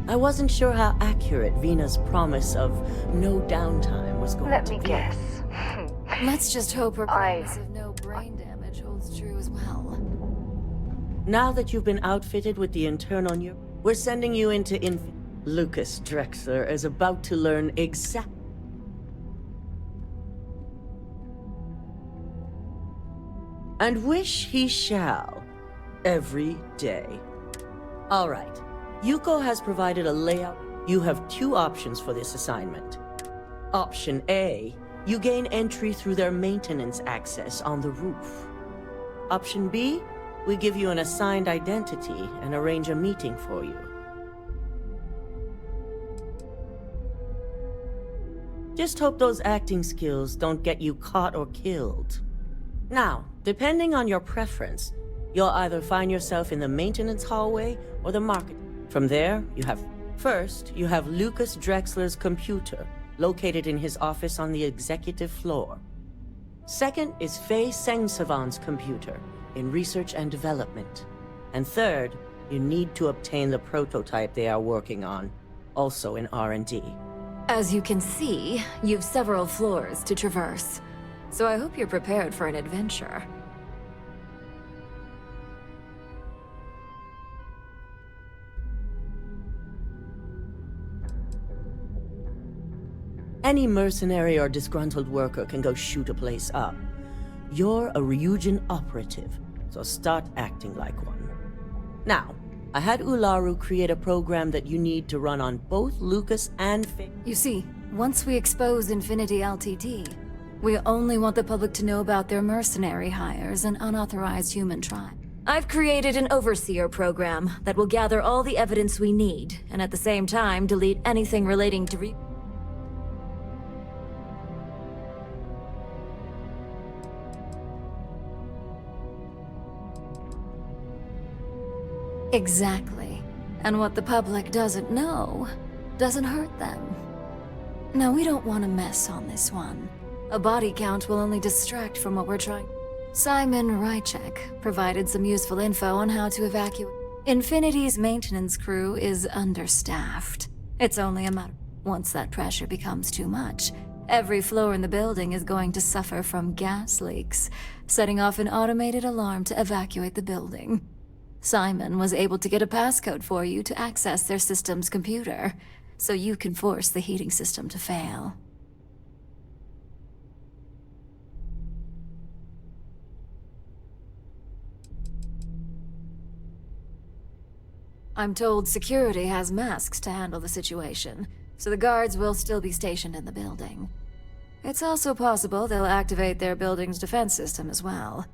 I wasn't sure how accurate Vina's promise of no downtime was going Let to me be. guess. Let's just hope her promise of no brain damage holds true as well. Now that you've been outfitted with the internal we're sending you into Lucas Drexler is about to learn and wish he shall, every day. All right, Yuko has provided a layout. You have two options for this assignment. Option A, you gain entry through their maintenance access on the roof. Option B, we give you an assigned identity and arrange a meeting for you. Just hope those acting skills don't get you caught or killed. Now, depending on your preference, you'll either find yourself in the maintenance hallway or the market. From there, First, you have Lucas Drexler's computer, located in his office on the executive floor. Second is Faye Sengsavan's computer, in research and development. And third, you need to obtain the prototype they are working on, also in R&D. As you can see, you've several floors to traverse. So I hope you're prepared for an adventure. Any mercenary or disgruntled worker can go shoot a place up. You're a Ryujin operative, so start acting like one. Now, I had Ularu create a program that you need to run on both Lucas and Faye. You see, once we expose Infinity Ltd, we only want the public to know about their mercenary hires and unauthorized human trial. I've created an overseer program that will gather all the evidence we need, and at the same time delete anything relating to Exactly. And what the public doesn't know doesn't hurt them. Now, we don't want to mess on this one. A body count will only distract from what we're trying. Simon Rychek provided some useful info on how to evacuate. Infinity's maintenance crew is understaffed. It's only a matter. Once that pressure becomes too much, every floor in the building is going to suffer from gas leaks, setting off an automated alarm to evacuate the building. Simon was able to get a passcode for you to access their system's computer, so you can force the heating system to fail. I'm told security has masks to handle the situation, so the guards will still be stationed in the building. It's also possible they'll activate their building's defense system as well.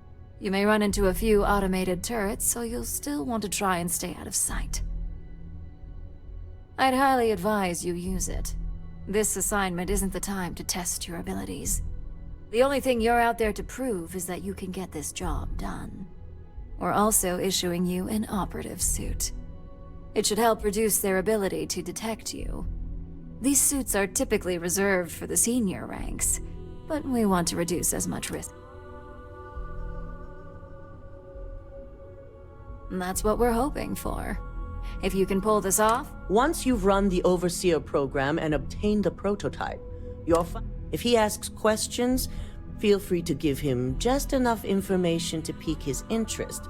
You may run into a few automated turrets, so you'll still want to try and stay out of sight. I'd highly advise you use it. This assignment isn't the time to test your abilities. The only thing you're out there to prove is that you can get this job done. We're also issuing you an operative suit. It should help reduce their ability to detect you. These suits are typically reserved for the senior ranks, but we want to reduce as much risk. And that's what we're hoping for. If you can pull this off... Once you've run the Overseer program and obtained the prototype, you're fine. If he asks questions, feel free to give him just enough information to pique his interest.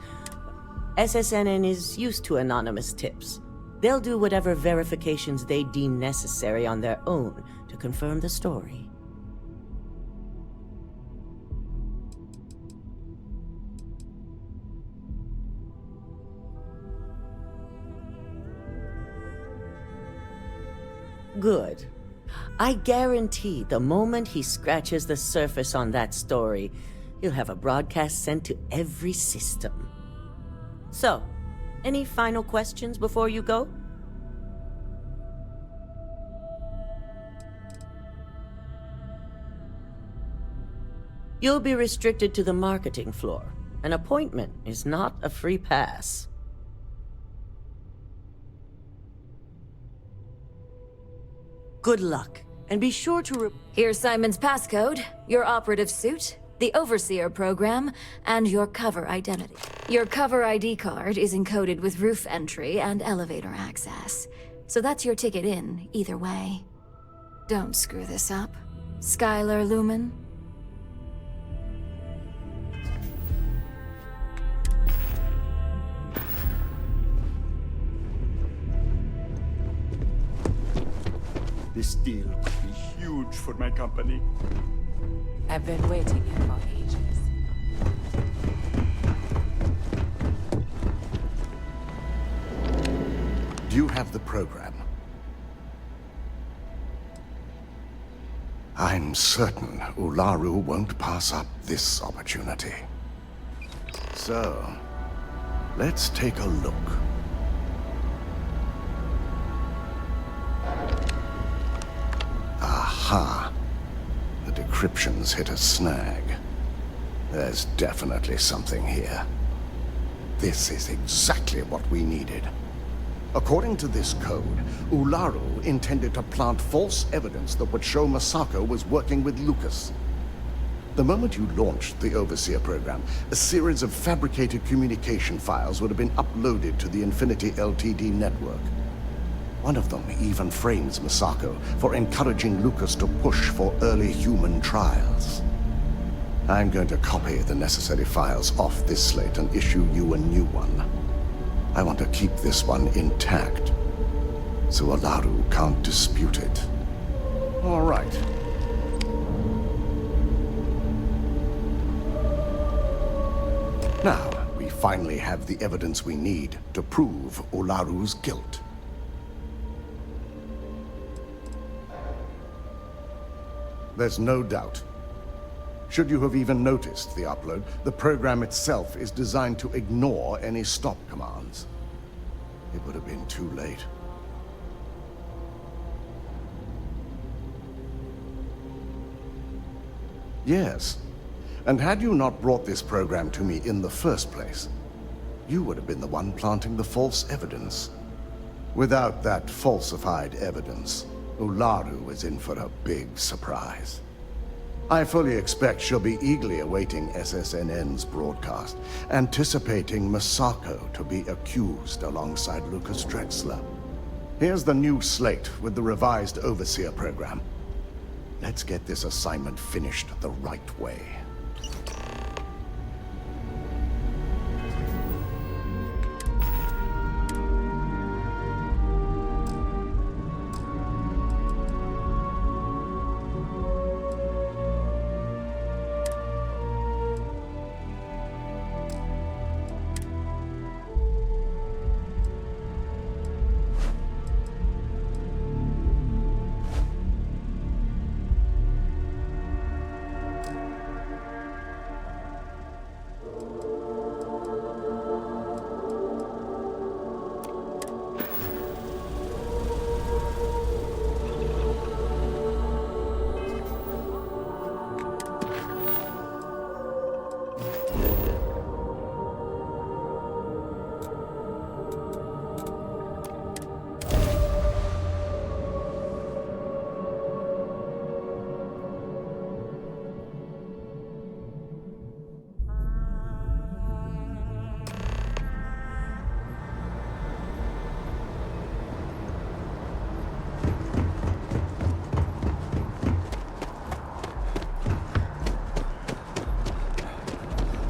SSNN is used to anonymous tips. They'll do whatever verifications they deem necessary on their own to confirm the story. Good. I guarantee the moment he scratches the surface on that story, he'll have a broadcast sent to every system. So, any final questions before you go? You'll be restricted to the marketing floor. An appointment is not a free pass. Good luck, and be sure to Here's Simon's passcode, your operative suit, the Overseer program, and your cover identity. Your cover ID card is encoded with roof entry and elevator access. So that's your ticket in, either way. Don't screw this up. Skylar Lumen? This deal could be huge for my company. I've been waiting here for ages. Do you have the program? I'm certain Ularu won't pass up this opportunity. So, let's take a look. Aha! The decryption's hit a snag. There's definitely something here. This is exactly what we needed. According to this code, Ularu intended to plant false evidence that would show Masako was working with Lucas. The moment you launched the Overseer program, a series of fabricated communication files would have been uploaded to the Infinity Ltd network. One of them even frames Masako for encouraging Lucas to push for early human trials. I'm going to copy the necessary files off this slate and issue you a new one. I want to keep this one intact, so Ularu can't dispute it. All right. Now, we finally have the evidence we need to prove Ularu's guilt. There's no doubt. Should you have even noticed the upload, the program itself is designed to ignore any stop commands. It would have been too late. Yes, and had you not brought this program to me in the first place, you would have been the one planting the false evidence. Without that falsified evidence, Ularu is in for a big surprise. I fully expect she'll be eagerly awaiting SSNN's broadcast, anticipating Masako to be accused alongside Lucas Drexler. Here's the new slate with the revised Overseer program. Let's get this assignment finished the right way.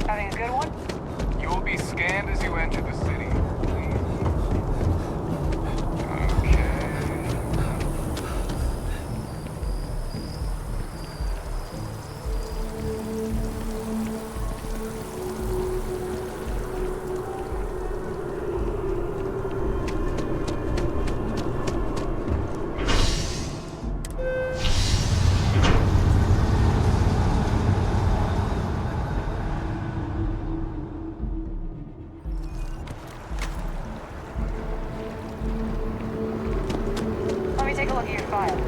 Having a good one? You will be scanned as you enter the city. Please. Okay. Let me take a look at your file.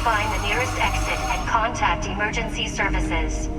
find the nearest exit and contact emergency services.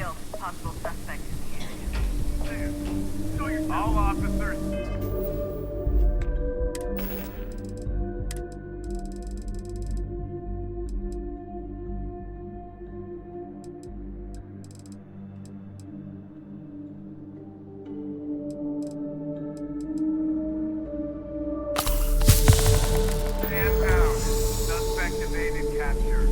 kill. Possible suspect in the area. All officers. Stand down. Suspect evaded capture.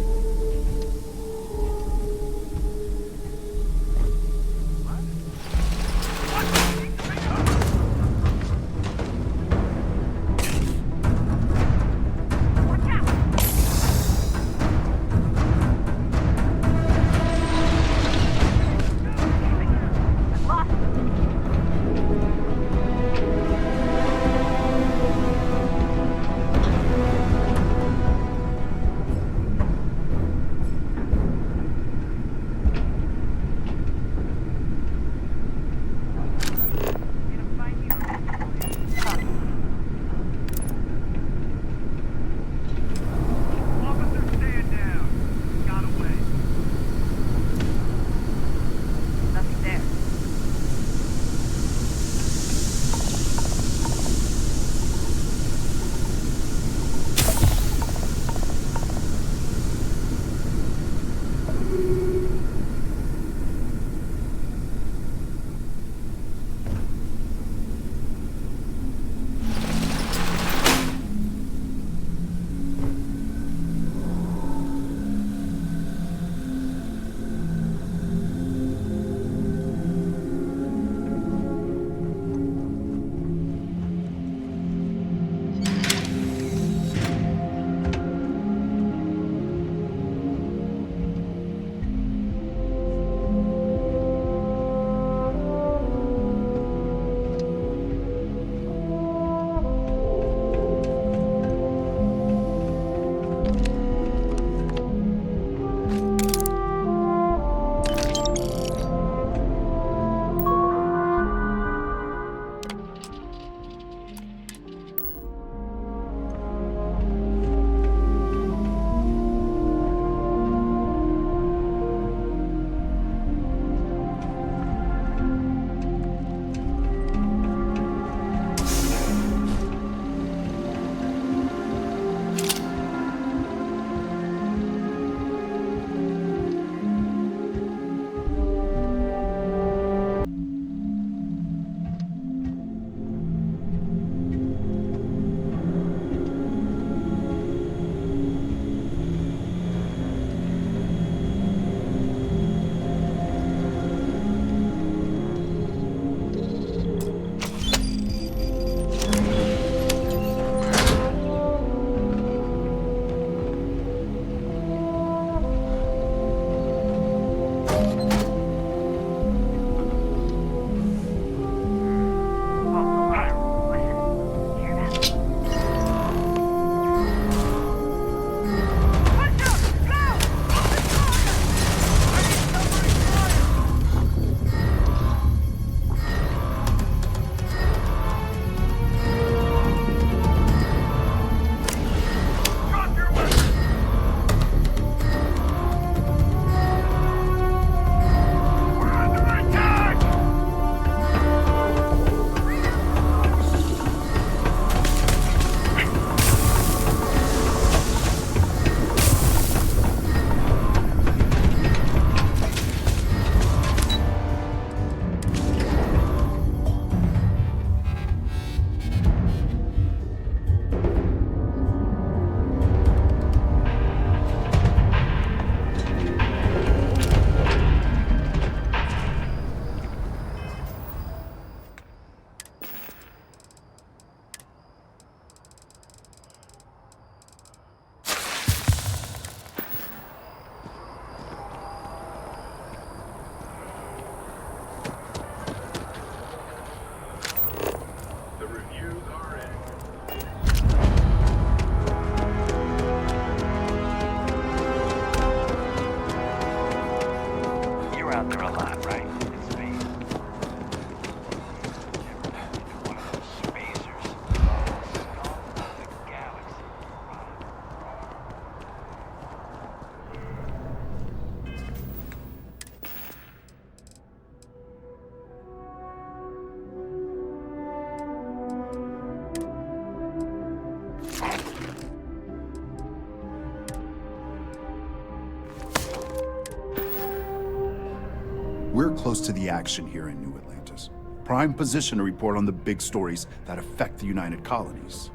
We're close to the action here in New Atlantis. Prime position to report on the big stories that affect the United Colonies.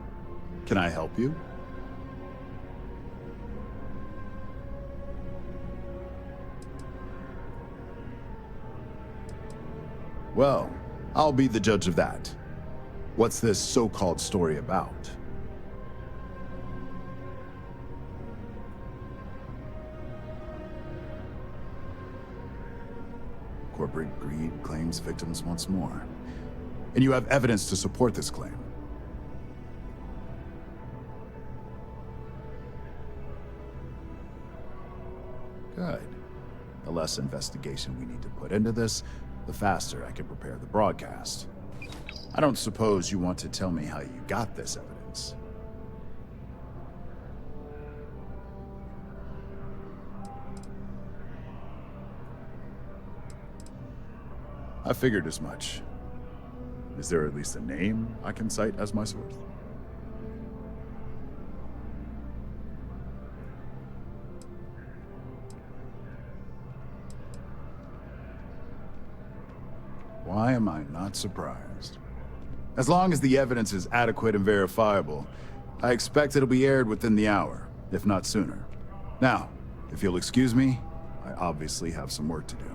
Can I help you? Well, I'll be the judge of that. What's this so-called story about? Corporate greed claims victims once more. And you have evidence to support this claim. Good. The less investigation we need to put into this, the faster I can prepare the broadcast. I don't suppose you want to tell me how you got this evidence. I figured as much. Is there at least a name I can cite as my source? Why am I not surprised? As long as the evidence is adequate and verifiable, I expect it'll be aired within the hour, if not sooner. Now, if you'll excuse me, I obviously have some work to do.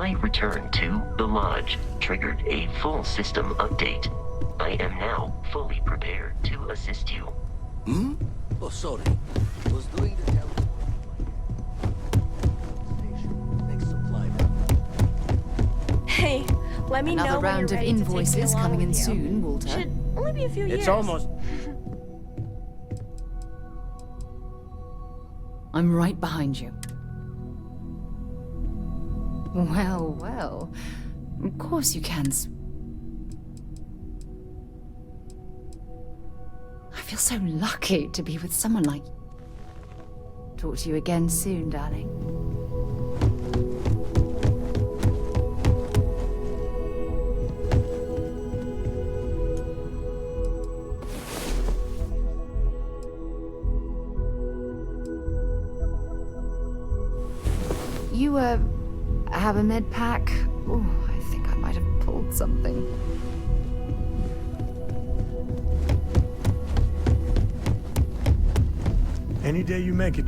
My return to the lodge triggered a full system update. I am now fully prepared to assist you. Hmm? Oh, sorry. Was doing the Next supply. Hey, let me know Another when you're round of ready to take me invoices along coming in with you. soon, Walter. Should only be a few years. It's almost... I'm right behind you. Well, well. Of course you can. I feel so lucky to be with someone like you. Talk to you again soon, darling. You, have a med pack? Oh, I think I might have pulled something. Any day you make it.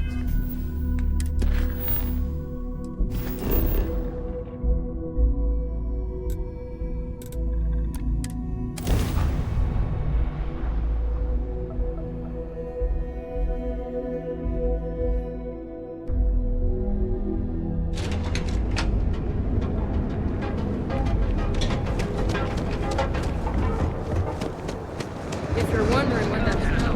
If you're wondering what that's about.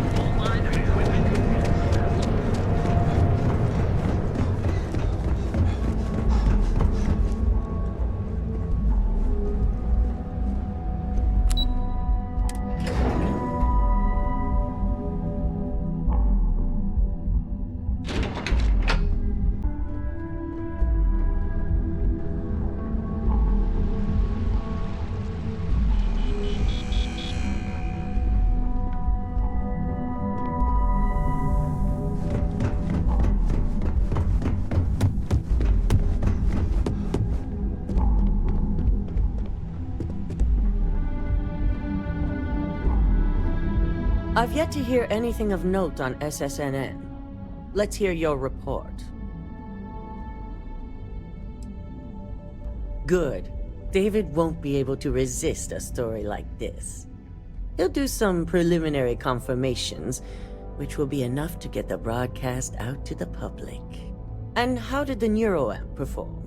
I've yet to hear anything of note on SSNN. Let's hear your report. Good. David won't be able to resist a story like this. He'll do some preliminary confirmations, which will be enough to get the broadcast out to the public. And how did the NeuroAmp perform?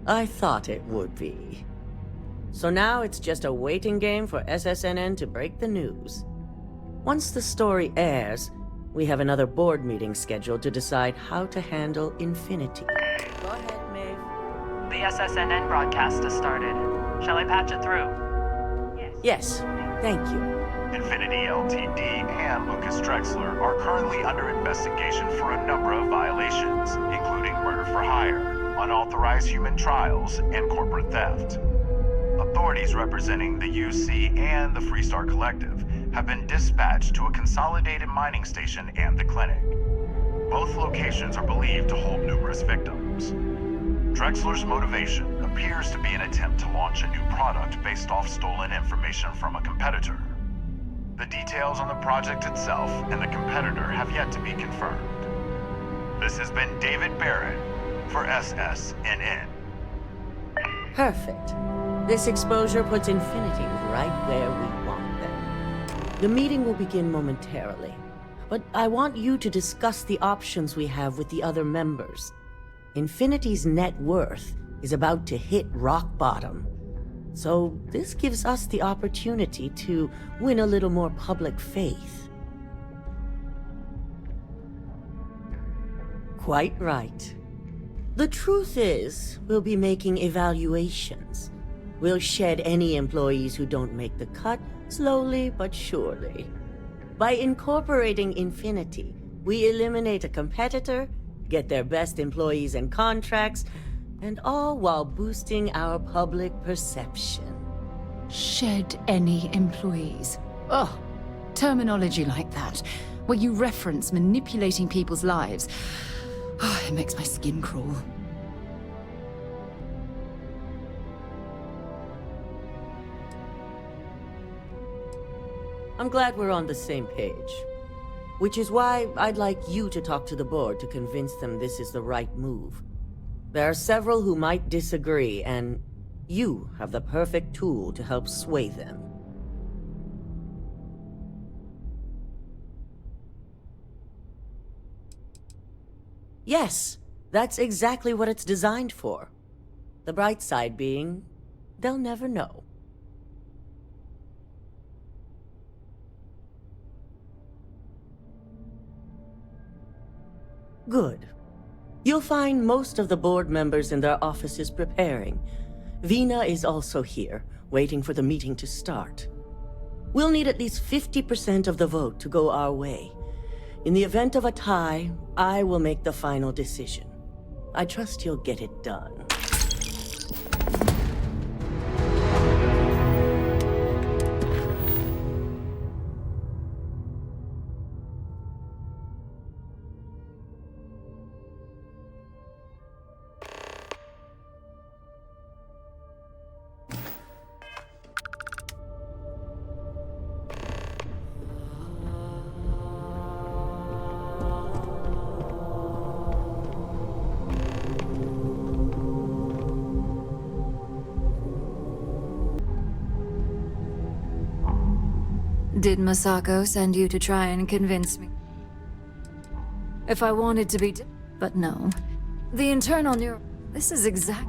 I thought it would be. So now it's just a waiting game for SSNN to break the news. Once the story airs, we have another board meeting scheduled to decide how to handle Infinity. Go ahead, Maeve. The SSNN broadcast has started. Shall I patch it through? Yes, thank you. Infinity Ltd. and Lucas Drexler are currently under investigation for a number of violations, including murder for hire, unauthorized human trials, and corporate theft. Authorities representing the UC and the Freestar Collective have been dispatched to a consolidated mining station and the clinic. Both locations are believed to hold numerous victims. Drexler's motivation appears to be an attempt to launch a new product based off stolen information from a competitor. The details on the project itself and the competitor have yet to be confirmed. This has been David Barrett for SSNN. Perfect. This exposure puts Infinity right where we want them. The meeting will begin momentarily, but I want you to discuss the options we have with the other members. Infinity's net worth is about to hit rock bottom, so this gives us the opportunity to win a little more public faith. Quite right. The truth is, we'll be making evaluations. We'll shed any employees who don't make the cut, slowly but surely. By incorporating Infinity, we eliminate a competitor, get their best employees and contracts, and all while boosting our public perception. Shed any employees. Oh, terminology like that, where you reference manipulating people's lives. Oh, it makes my skin crawl. I'm glad we're on the same page. Which is why I'd like you to talk to the board to convince them this is the right move. There are several who might disagree, and you have the perfect tool to help sway them. Yes, that's exactly what it's designed for. The bright side being, they'll never know. Good. You'll find most of the board members in their offices preparing. Vina is also here, waiting for the meeting to start. We'll need at least 50% of the vote to go our way. In the event of a tie, I will make the final decision. I trust you'll get it done. Did Masako send you to try and convince me? If I wanted to be but no. The internal neuro... This is exact...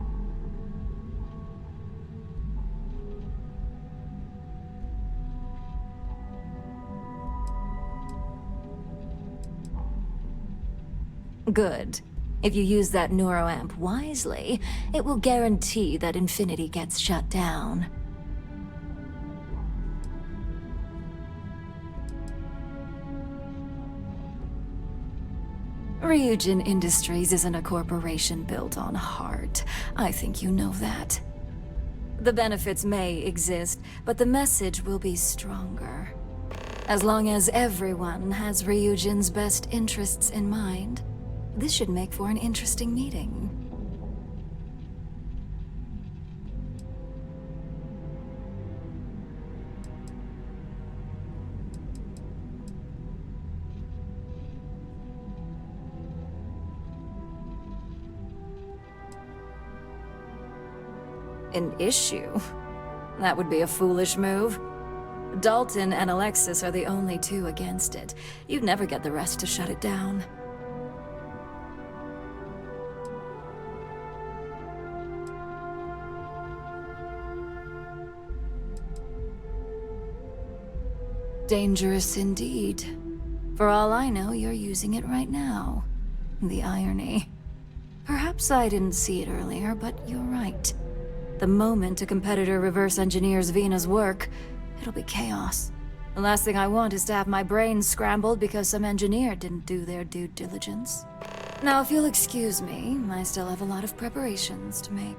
Good. If you use that neuroamp wisely, it will guarantee that Infinity gets shut down. Ryujin Industries isn't a corporation built on heart. I think you know that. The benefits may exist, but the message will be stronger. As long as everyone has Ryujin's best interests in mind, this should make for an interesting meeting. An issue? That would be a foolish move. Dalton and Alexis are the only two against it. You'd never get the rest to shut it down. Dangerous indeed. For all I know, you're using it right now. The irony. Perhaps I didn't see it earlier, but you're right. The moment a competitor reverse engineers Vina's work, it'll be chaos. The last thing I want is to have my brain scrambled because some engineer didn't do their due diligence. Now, if you'll excuse me, I still have a lot of preparations to make.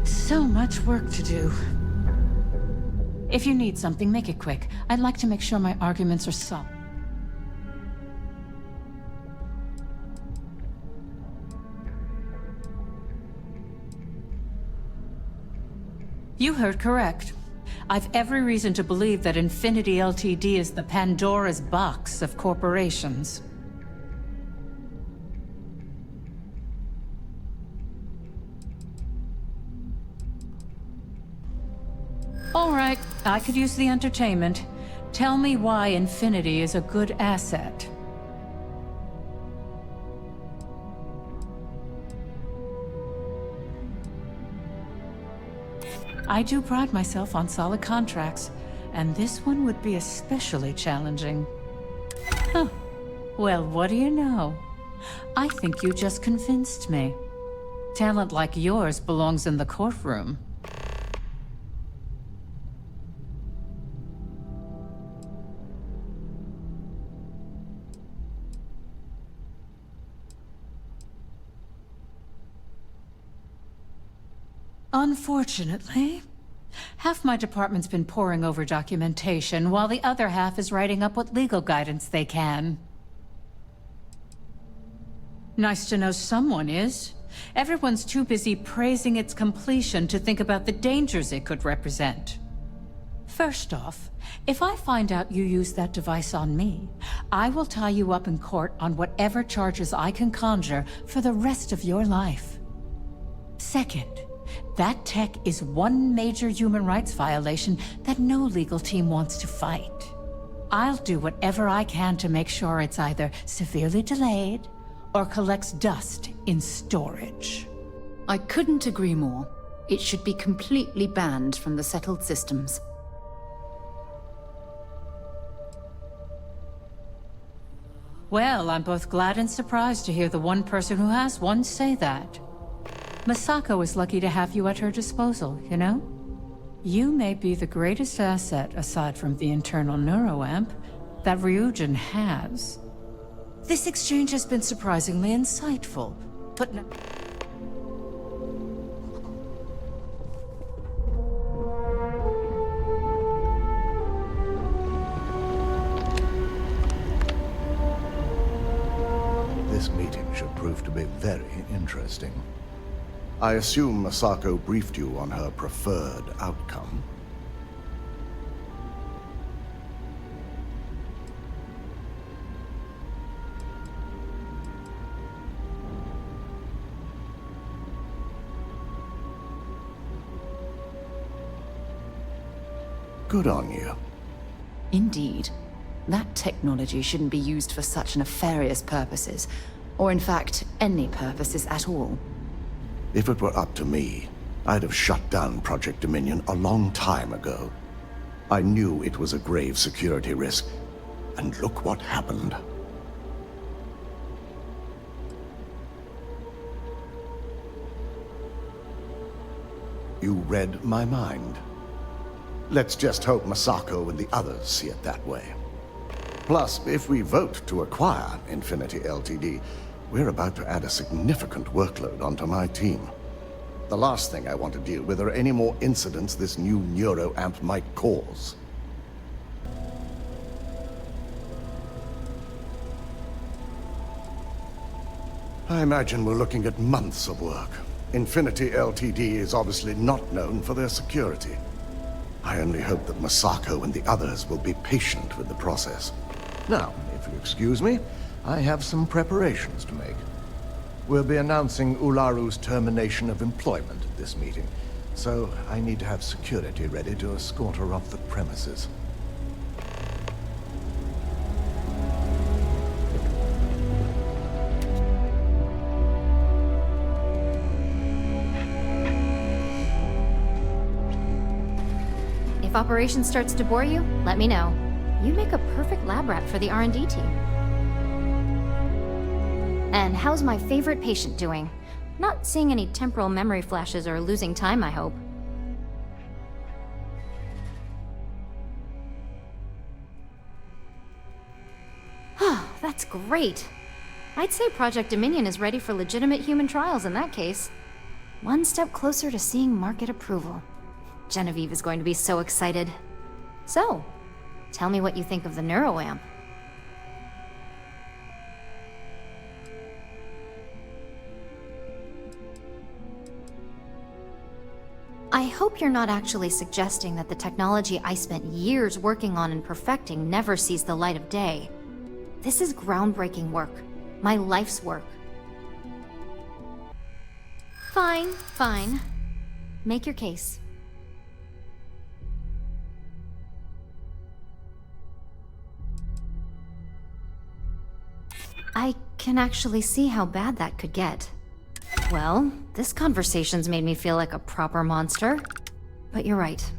So much work to do. If you need something, make it quick. I'd like to make sure my arguments are solid. You heard correct. I've every reason to believe that Infinity Ltd is the Pandora's box of corporations. All right, I could use the entertainment. Tell me why Infinity is a good asset. I do pride myself on solid contracts, and this one would be especially challenging. Huh. Well, what do you know? I think you just convinced me. Talent like yours belongs in the courtroom. Unfortunately, half my department's been poring over documentation, while the other half is writing up what legal guidance they can. Nice to know someone is. Everyone's too busy praising its completion to think about the dangers it could represent. First off, if I find out you used that device on me, I will tie you up in court on whatever charges I can conjure for the rest of your life. Second, that tech is one major human rights violation that no legal team wants to fight. I'll do whatever I can to make sure it's either severely delayed or collects dust in storage. I couldn't agree more. It should be completely banned from the settled systems. Well, I'm both glad and surprised to hear the one person who has one say that. Masako is lucky to have you at her disposal, you know? You may be the greatest asset, aside from the internal neuroamp, that Ryujin has. This exchange has been surprisingly insightful, but no— This meeting should prove to be very interesting. I assume Masako briefed you on her preferred outcome. Good on you. Indeed. That technology shouldn't be used for such nefarious purposes, or in fact, any purposes at all. If it were up to me, I'd have shut down Project Dominion a long time ago. I knew it was a grave security risk, and look what happened. You read my mind. Let's just hope Masako and the others see it that way. Plus, if we vote to acquire Infinity Ltd, we're about to add a significant workload onto my team. The last thing I want to deal with are any more incidents this new neuroamp might cause. I imagine we're looking at months of work. Infinity Ltd is obviously not known for their security. I only hope that Masako and the others will be patient with the process. Now, if you excuse me, I have some preparations to make. We'll be announcing Ularu's termination of employment at this meeting, so I need to have security ready to escort her off the premises. If operations starts to bore you, let me know. You make a perfect lab rat for the R&D team. And how's my favorite patient doing? Not seeing any temporal memory flashes or losing time, I hope. That's great. I'd say Project Dominion is ready for legitimate human trials in that case. One step closer to seeing market approval. Genevieve is going to be so excited. So, tell me what you think of the NeuroAmp. I hope you're not actually suggesting that the technology I spent years working on and perfecting never sees the light of day. This is groundbreaking work. My life's work. Fine, fine. Make your case. I can actually see how bad that could get. Well, this conversation's made me feel like a proper monster. But you're right.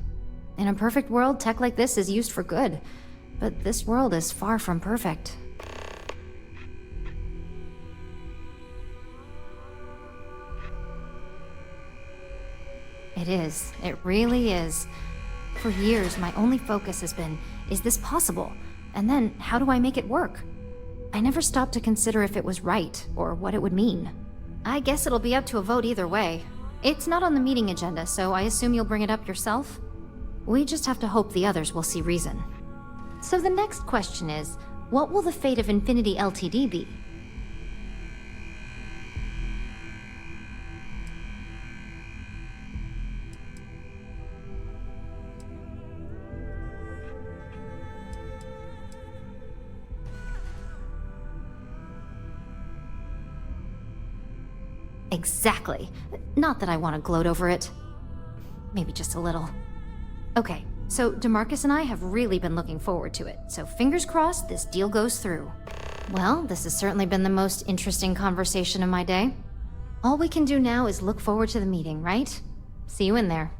In a perfect world, tech like this is used for good. But this world is far from perfect. It is. It really is. For years, my only focus has been, is this possible? And then, how do I make it work? I never stopped to consider if it was right, or what it would mean. I guess it'll be up to a vote either way. It's not on the meeting agenda, so I assume you'll bring it up yourself? We just have to hope the others will see reason. So the next question is, what will the fate of Infinity Ltd be? Exactly. Not that I want to gloat over it. Maybe just a little. Okay, so DeMarcus and I have really been looking forward to it, so fingers crossed this deal goes through. Well, this has certainly been the most interesting conversation of my day. All we can do now is look forward to the meeting, right? See you in there.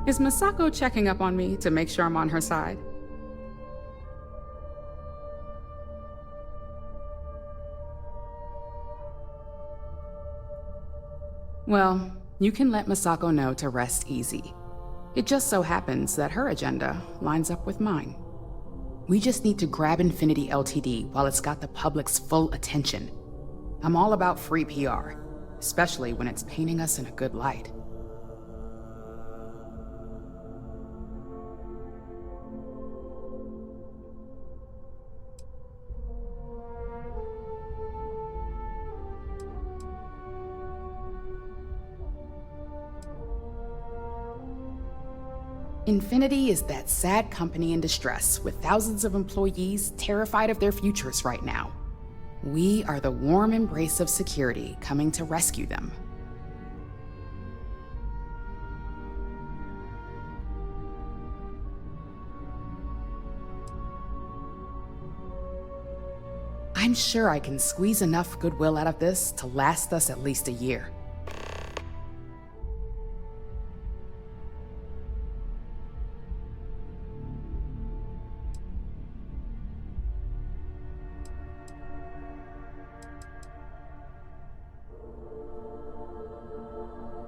Is Masako checking up on me to make sure I'm on her side? Well, you can let Masako know to rest easy. It just so happens that her agenda lines up with mine. We just need to grab Infinity Ltd while it's got the public's full attention. I'm all about free PR, especially when it's painting us in a good light. Infinity is that sad company in distress with thousands of employees terrified of their futures right now. We are the warm embrace of security coming to rescue them. I'm sure I can squeeze enough goodwill out of this to last us at least a year.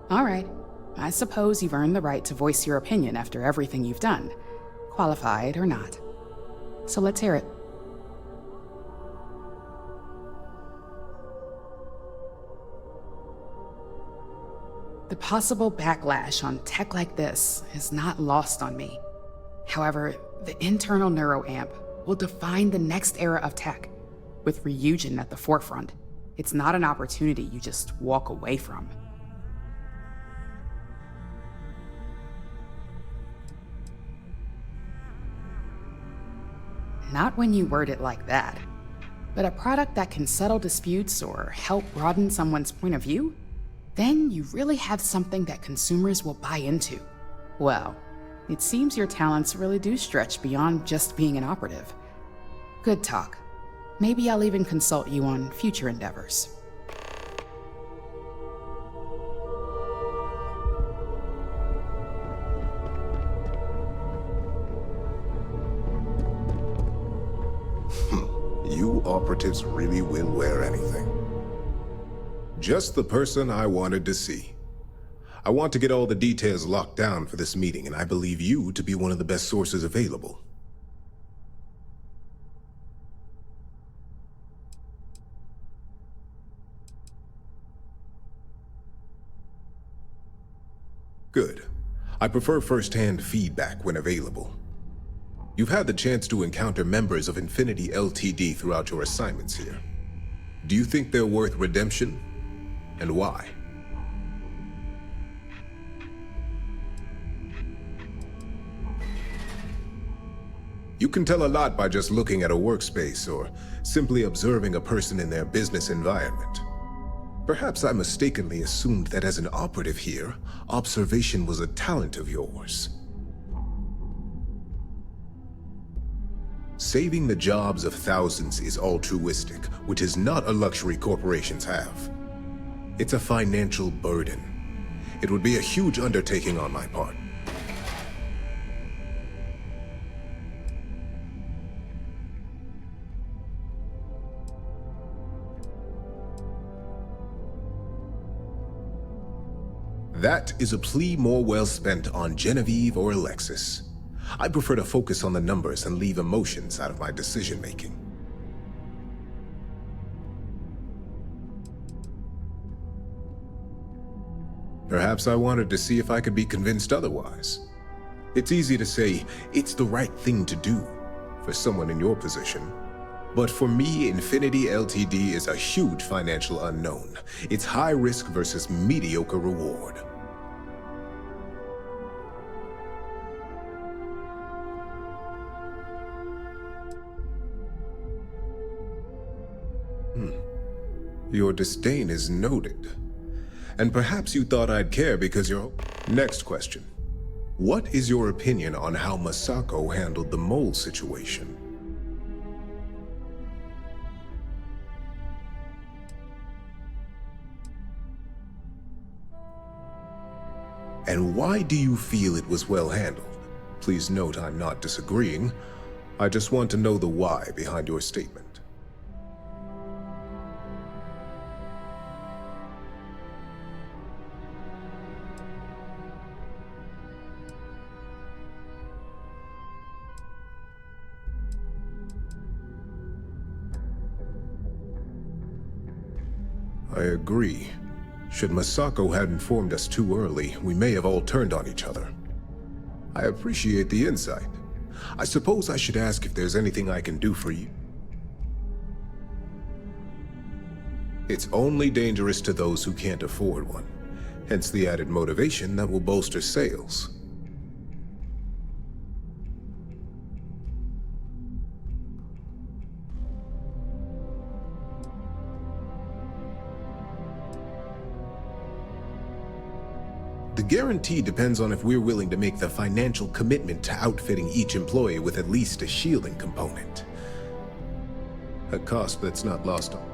All right. I suppose you've earned the right to voice your opinion after everything you've done, qualified or not. So let's hear it. The possible backlash on tech like this is not lost on me. However, the internal neuroamp will define the next era of tech, with Ryujin at the forefront. It's not an opportunity you just walk away from. Not when you word it like that. But a product that can settle disputes or help broaden someone's point of view? Then you really have something that consumers will buy into. Well, it seems your talents really do stretch beyond just being an operative. Good talk. Maybe I'll even consult you on future endeavors. You operatives really will wear anything. Just the person I wanted to see. I want to get all the details locked down for this meeting, and I believe you to be one of the best sources available. Good. I prefer first-hand feedback when available. You've had the chance to encounter members of Infinity Ltd throughout your assignments here. Do you think they're worth redemption? And why? You can tell a lot by just looking at a workspace or simply observing a person in their business environment. Perhaps I mistakenly assumed that as an operative here, observation was a talent of yours. Saving the jobs of thousands is altruistic, which is not a luxury corporations have. It's a financial burden. It would be a huge undertaking on my part. That is a plea more well spent on Genevieve or Alexis. I prefer to focus on the numbers and leave emotions out of my decision-making. Perhaps I wanted to see if I could be convinced otherwise. It's easy to say, it's the right thing to do for someone in your position. But for me, Infinity Ltd is a huge financial unknown. It's high risk versus mediocre reward. Your disdain is noted. And perhaps you thought I'd care because you're... Next question. What is your opinion on how Masako handled the mole situation? And why do you feel it was well handled? Please note I'm not disagreeing. I just want to know the why behind your statement. I agree. Should Masako had informed us too early, we may have all turned on each other. I appreciate the insight. I suppose I should ask if there's anything I can do for you. It's only dangerous to those who can't afford one, hence the added motivation that will bolster sales. The guarantee depends on if we're willing to make the financial commitment to outfitting each employee with at least a shielding component. A cost that's not lost on.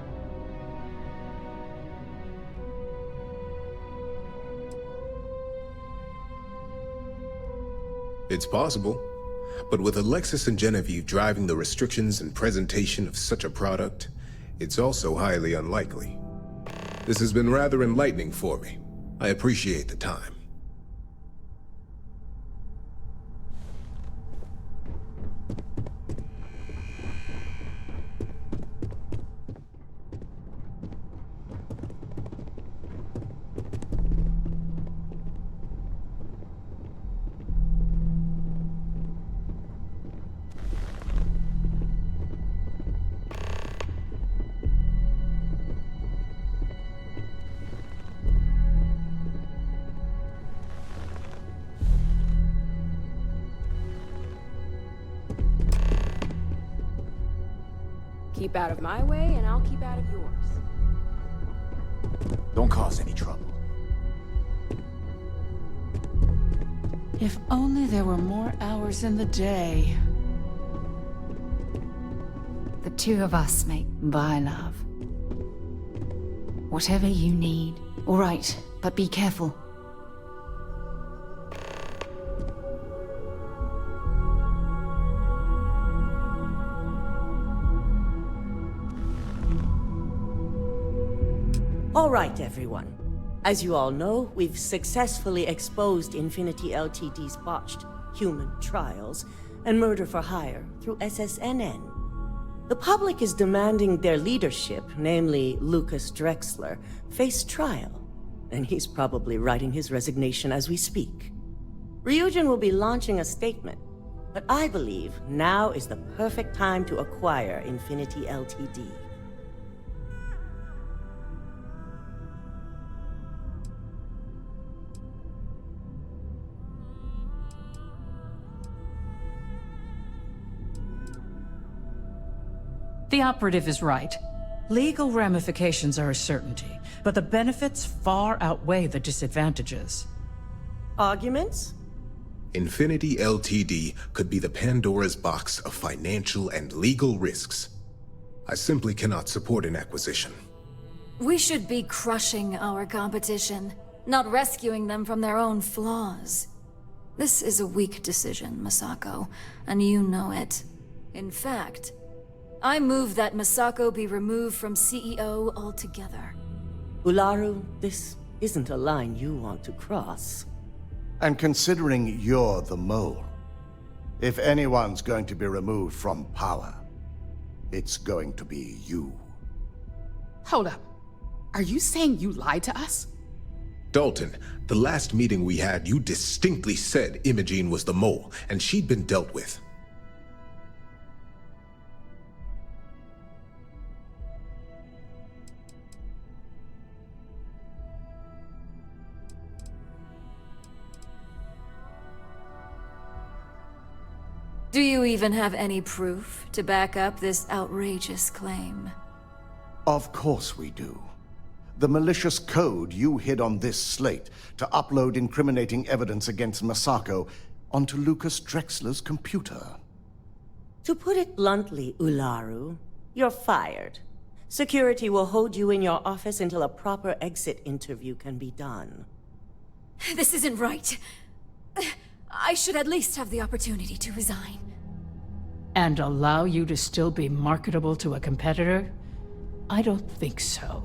It's possible, but with Alexis and Genevieve driving the restrictions and presentation of such a product, it's also highly unlikely. This has been rather enlightening for me. I appreciate the time. Keep out of my way, and I'll keep out of yours. Don't cause any trouble. If only there were more hours in the day. The two of us, mate. Bye, love. Whatever you need. All right, but be careful. All right, everyone. As you all know, we've successfully exposed Infinity Ltd's botched human trials and murder for hire through SSNN. The public is demanding their leadership, namely Lucas Drexler, face trial, and he's probably writing his resignation as we speak. Ryujin will be launching a statement, but I believe now is the perfect time to acquire Infinity Ltd. The operative is right. Legal ramifications are a certainty, but the benefits far outweigh the disadvantages. Arguments? Infinity Ltd. could be the Pandora's box of financial and legal risks. I simply cannot support an acquisition. We should be crushing our competition, not rescuing them from their own flaws. This is a weak decision, Masako, and you know it. In fact, I move that Masako be removed from CEO altogether. Ularu, this isn't a line you want to cross. And considering you're the mole, if anyone's going to be removed from power, it's going to be you. Hold up. Are you saying you lied to us? Dalton, the last meeting we had, you distinctly said Imogene was the mole, and she'd been dealt with. Do you even have any proof to back up this outrageous claim? Of course we do. The malicious code you hid on this slate to upload incriminating evidence against Masako onto Lucas Drexler's computer. To put it bluntly, Ularu, you're fired. Security will hold you in your office until a proper exit interview can be done. This isn't right. I should at least have the opportunity to resign. And allow you to still be marketable to a competitor? I don't think so.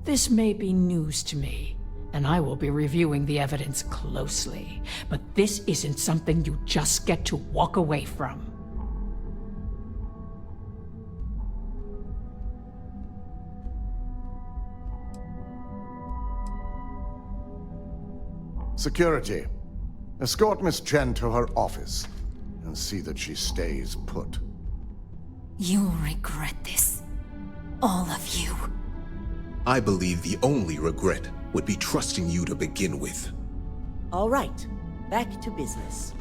This may be news to me, and I will be reviewing the evidence closely. But this isn't something you just get to walk away from. Security, escort Miss Chen to her office and see that she stays put. You'll regret this. All of you. I believe the only regret would be trusting you to begin with. All right, back to business.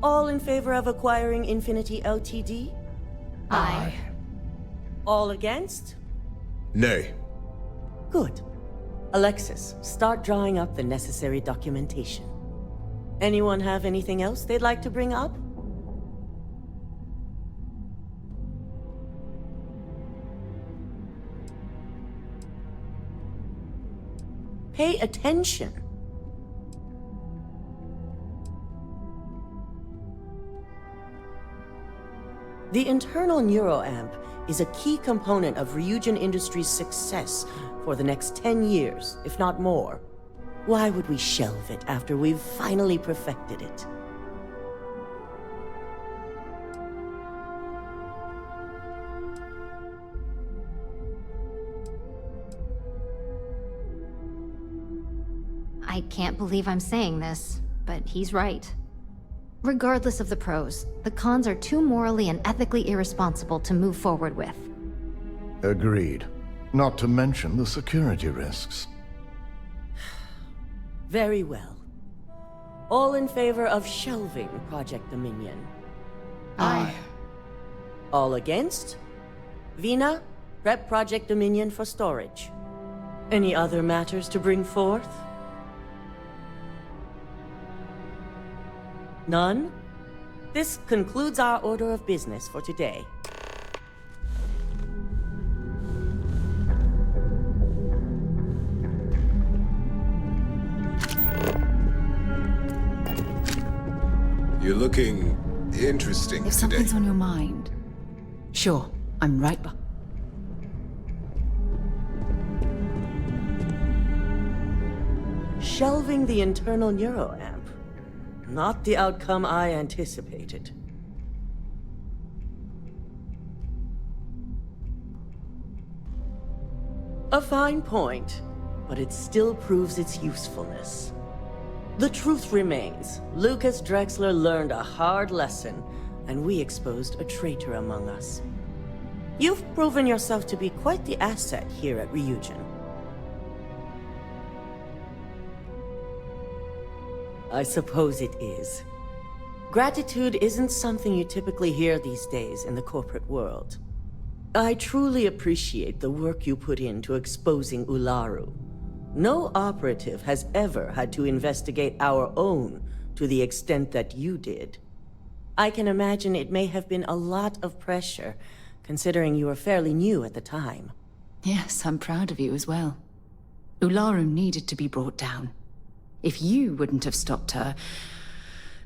All in favor of acquiring Infinity Ltd? Aye. All against? Nay. Good. Alexis, start drawing up the necessary documentation. Anyone have anything else they'd like to bring up? Pay attention. The internal neuroamp is a key component of Ryujin Industries' success for the next 10 years, if not more. Why would we shelve it after we've finally perfected it? I can't believe I'm saying this, but he's right. Regardless of the pros, the cons are too morally and ethically irresponsible to move forward with. Agreed. Not to mention the security risks. Very well. All in favor of shelving Project Dominion? Aye. All against? Vina, prep Project Dominion for storage. Any other matters to bring forth? None? This concludes our order of business for today. You're looking interesting If today. something's on your mind, sure, I'm right behind. Shelving the internal neuroamp. Not the outcome I anticipated. A fine point, but it still proves its usefulness. The truth remains, Lucas Drexler learned a hard lesson, and we exposed a traitor among us. You've proven yourself to be quite the asset here at Ryujin. I suppose it is. Gratitude isn't something you typically hear these days in the corporate world. I truly appreciate the work you put into exposing Ularu. No operative has ever had to investigate our own to the extent that you did. I can imagine it may have been a lot of pressure, considering you were fairly new at the time. Yes, I'm proud of you as well. Ularu needed to be brought down. If you wouldn't have stopped her,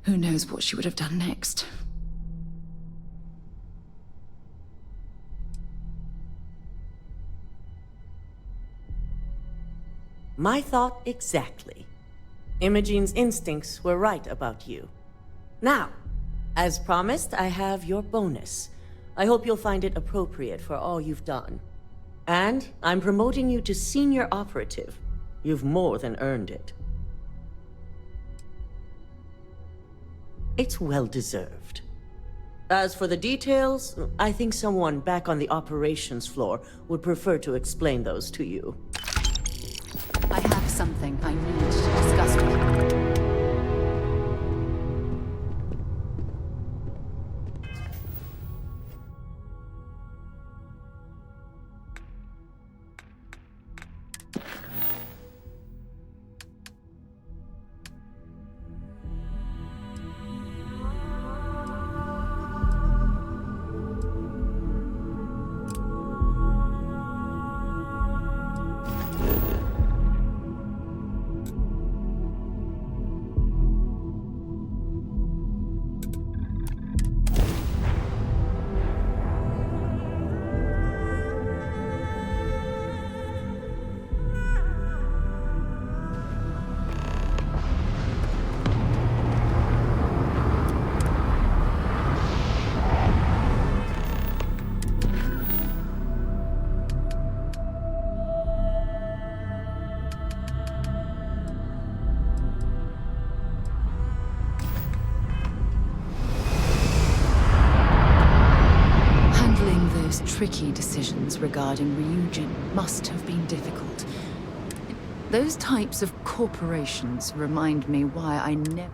who knows what she would have done next. My thought exactly. Imogene's instincts were right about you. Now, as promised, I have your bonus. I hope you'll find it appropriate for all you've done. And I'm promoting you to senior operative. You've more than earned it. It's well-deserved. As for the details, I think someone back on the operations floor would prefer to explain those to you. I have something I need to discuss with you. Tricky decisions regarding Ryujin must have been difficult. Those types of corporations remind me why I never...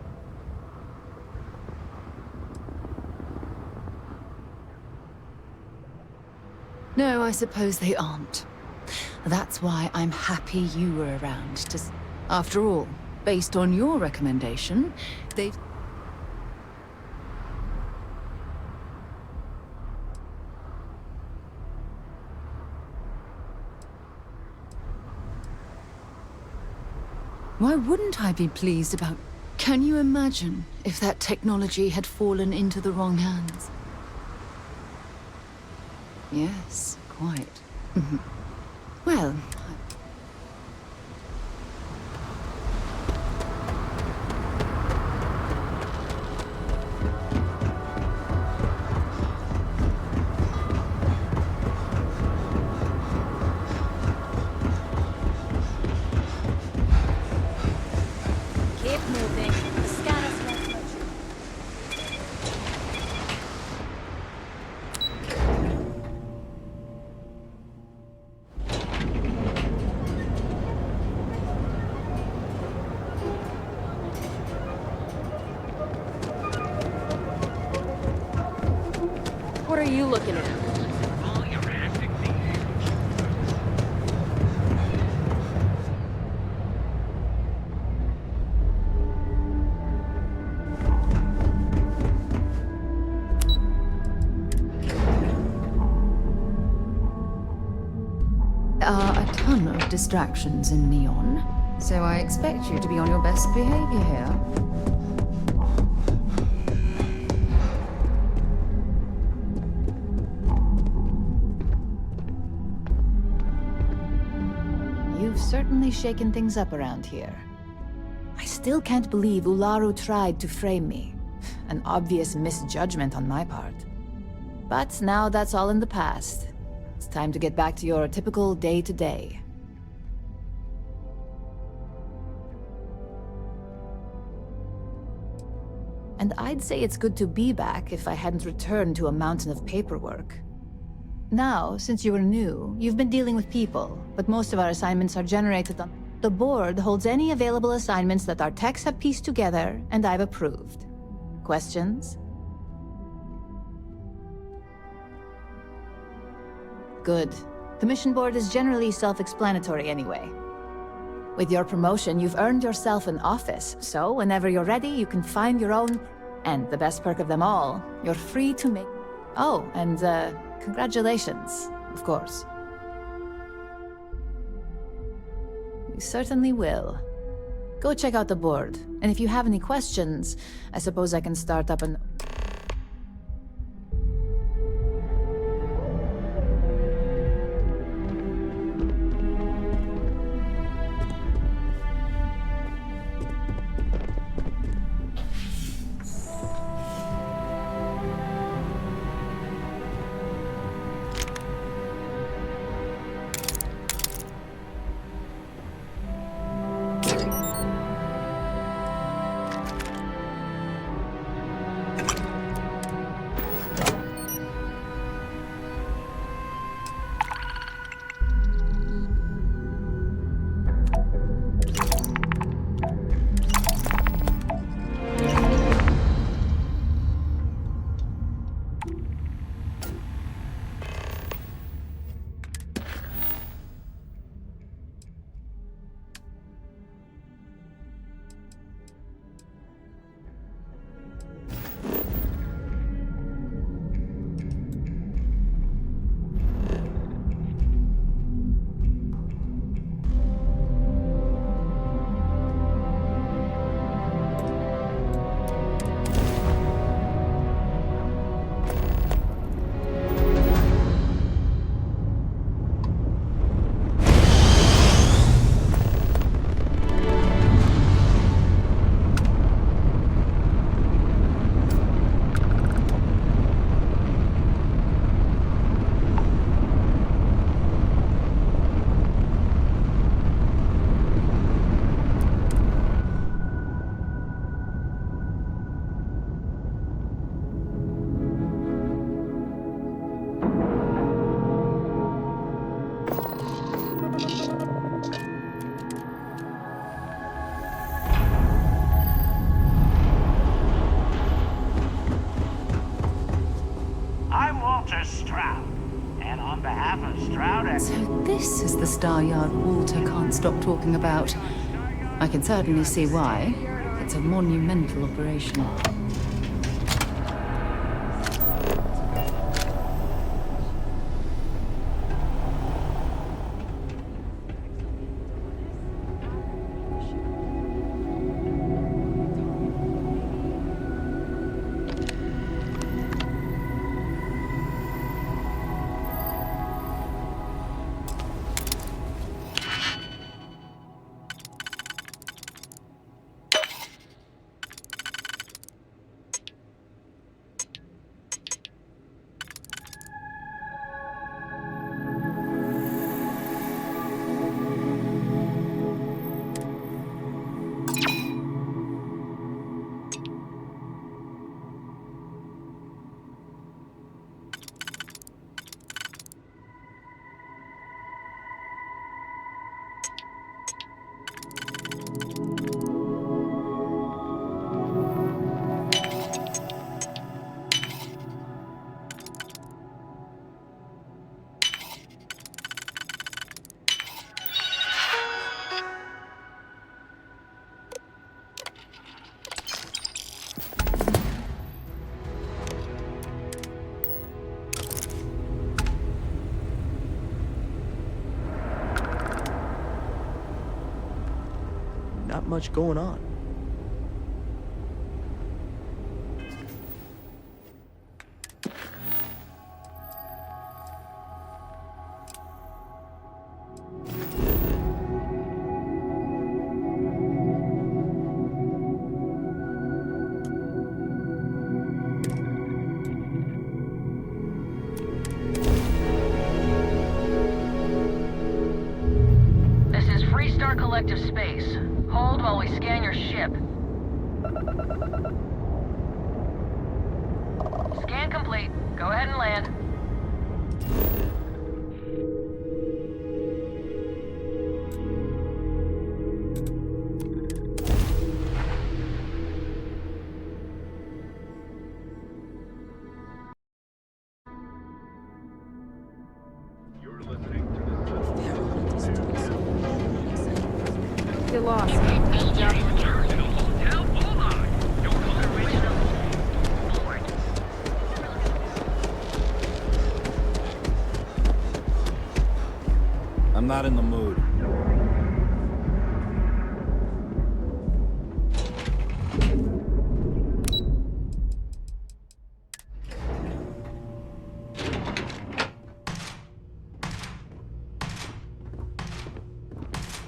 No, I suppose they aren't. That's why I'm happy you were around to... After all, based on your recommendation, they've... Why wouldn't I be pleased about... Can you imagine if that technology had fallen into the wrong hands? Yes, quite. Well... What are you looking at? There are a ton of distractions in Neon, so I expect you to be on your best behavior here. You've certainly shaken things up around here. I still can't believe Ularu tried to frame me. An obvious misjudgment on my part. But now that's all in the past. It's time to get back to your typical day-to-day. And I'd say it's good to be back if I hadn't returned to a mountain of paperwork. Now, since you are new, you've been dealing with people, but most of our assignments are generated on... The board holds any available assignments that our techs have pieced together, and I've approved. Questions? Good. The mission board is generally self-explanatory anyway. With your promotion, you've earned yourself an office, so whenever you're ready, you can find your own... And the best perk of them all, you're free to make... Oh, and, congratulations, of course. You certainly will. Go check out the board, and if you have any questions, I suppose I can start up an... So this is the Star Yard Walter can't stop talking about. I can certainly see why. It's a monumental operation. much going on. Collective space. Hold while we scan your ship. Scan complete. Go ahead and land. Get lost. I'm not in the mood.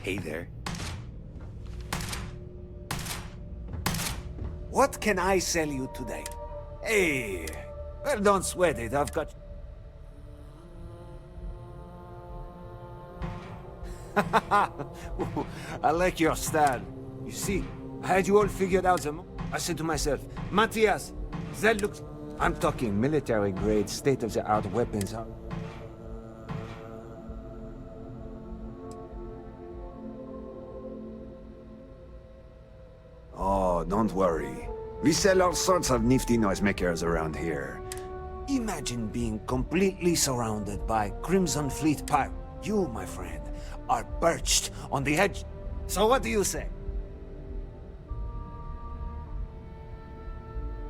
Hey there. What can I sell you today? Hey, well, don't sweat it. I've got... I like your style. You see, I had you all figured out the I said to myself, Matthias, that looks... I'm talking military-grade, state-of-the-art weapons. Oh, don't worry. We sell all sorts of nifty noisemakers around here. Imagine being completely surrounded by Crimson Fleet pirates. You, my friend, are perched on the edge. So what do you say?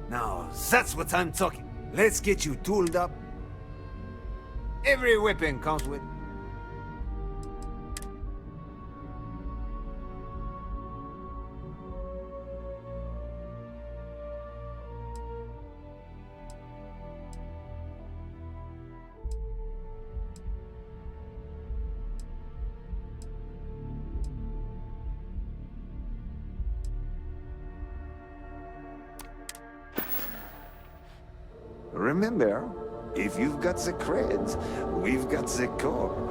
Now, that's what I'm talking. Let's get you tooled up. Every weapon comes with... Remember, if you've got the creds, we've got the core.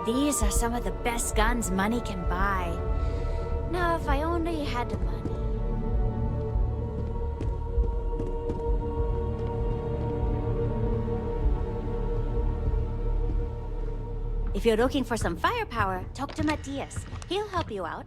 These are some of the best guns money can buy. Now, if I only had the money. If you're looking for some firepower, talk to Matthias. He'll help you out.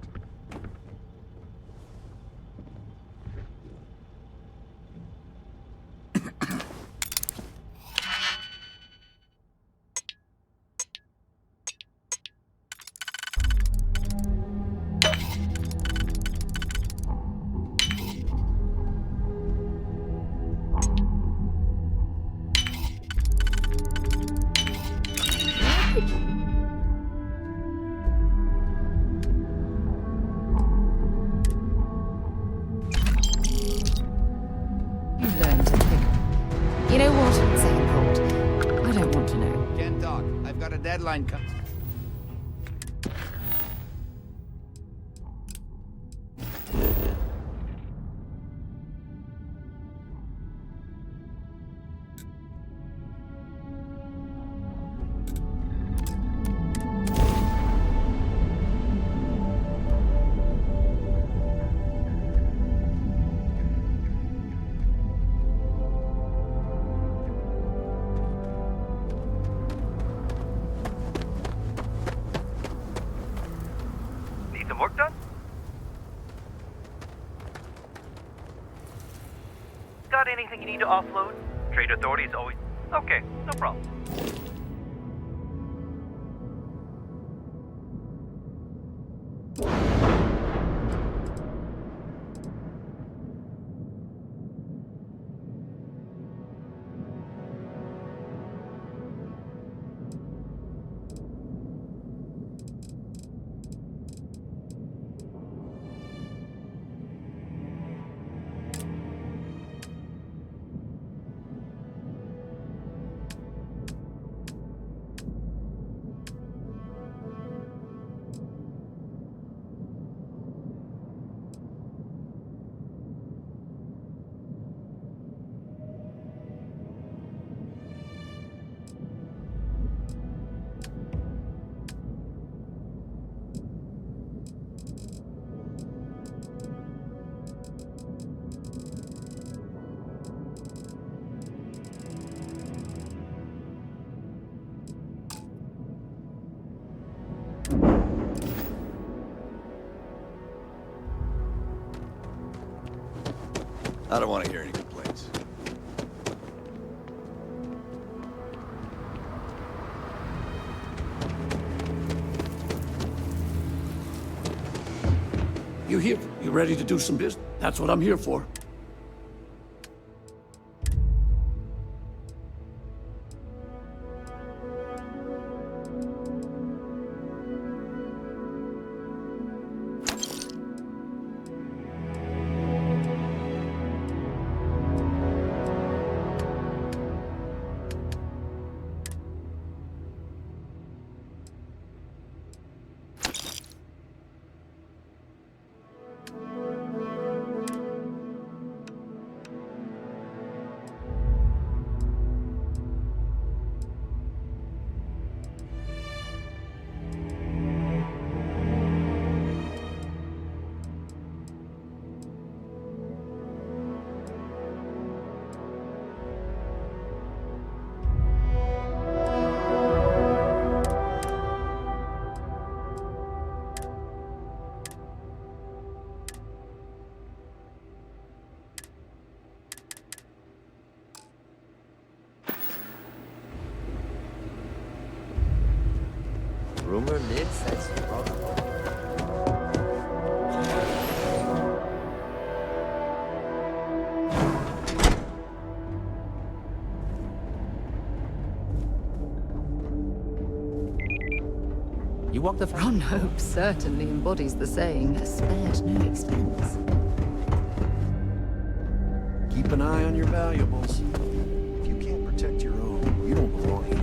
You know what? On second thought, I don't want to know. Can't talk. I've got a deadline coming. some work done? Got anything you need to offload? Trade authorities always... Okay, no problem. I don't want to hear any complaints. You here? You ready to do some business? That's what I'm here for. Rumor lives as possible. You walk the Ron Hope certainly embodies the saying, spared no expense. Keep an eye on your valuables. If you can't protect your own, you don't belong here.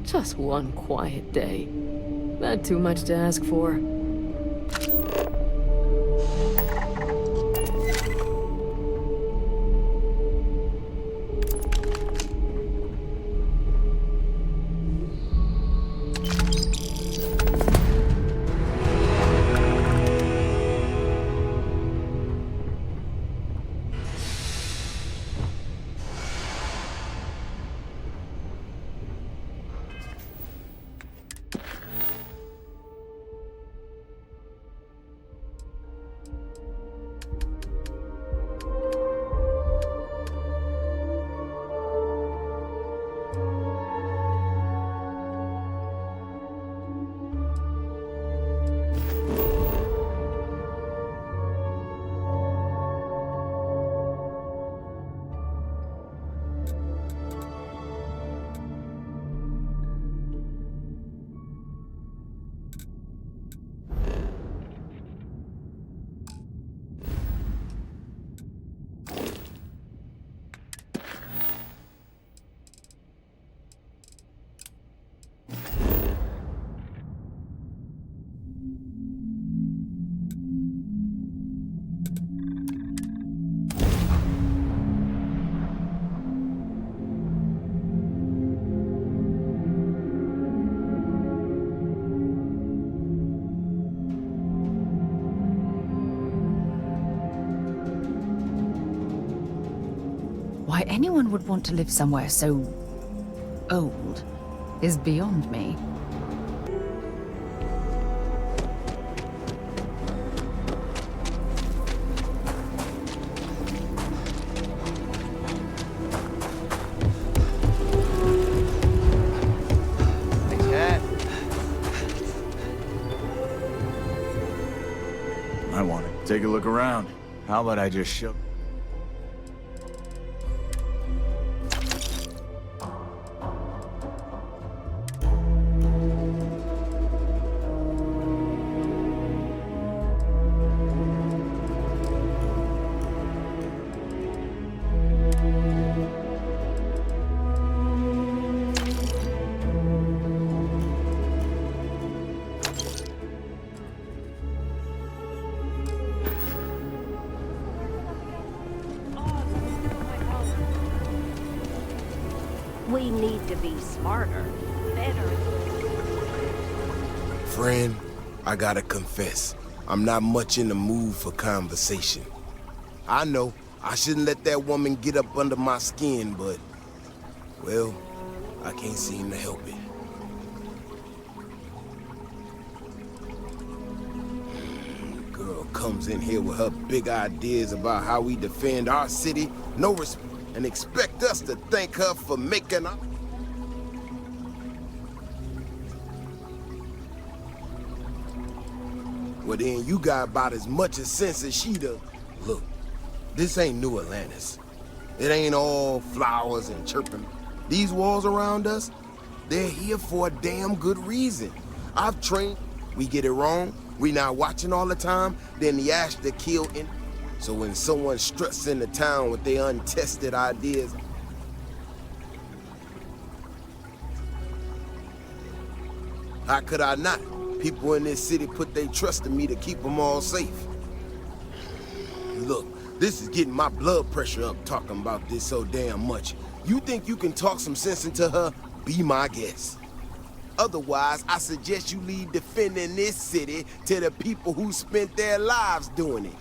Just one quiet day. Not too much to ask for. anyone would want to live somewhere so old is beyond me. I want to take a look around. How about I just show... We need to be smarter, better. Friend, I gotta confess, I'm not much in the mood for conversation. I know, I shouldn't let that woman get up under my skin, but, well, I can't seem to help it. Girl comes in here with her big ideas about how we defend our city, no respect, and expect us to thank her for making up. Well then, you got about as much as sense as she does. Look, this ain't New Atlantis. It ain't all flowers and chirping. These walls around us, they're here for a damn good reason. I've trained, we get it wrong, we not watching all the time, then the ash that kill in. So when someone struts into town with their untested ideas, how could I not? People in this city put their trust in me to keep them all safe. Look, this is getting my blood pressure up talking about this so damn much. You think you can talk some sense into her? Be my guest. Otherwise, I suggest you leave defending this city to the people who spent their lives doing it.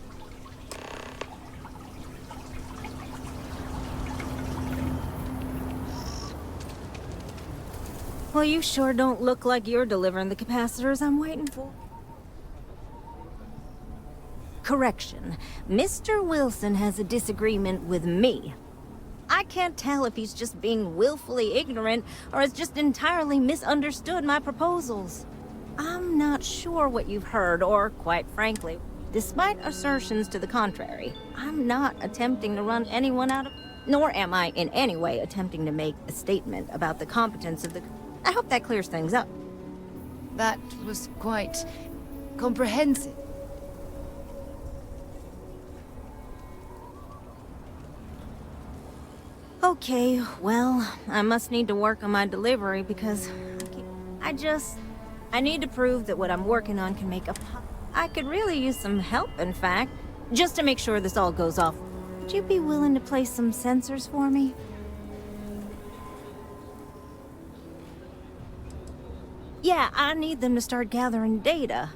Well, you sure don't look like you're delivering the capacitors I'm waiting for. Correction. Mr. Wilson has a disagreement with me. I can't tell if he's just being willfully ignorant or has just entirely misunderstood my proposals. I'm not sure what you've heard, or quite frankly, despite assertions to the contrary, I'm not attempting to run anyone out of... Nor am I in any way attempting to make a statement about the competence of the... I hope that clears things up. That was quite comprehensive. Okay, well, I must need to work on my delivery because I need to prove that what I'm working on can make a pop. I could really use some help, in fact, just to make sure this all goes off. Would you be willing to place some sensors for me? Yeah, I need them to start gathering data.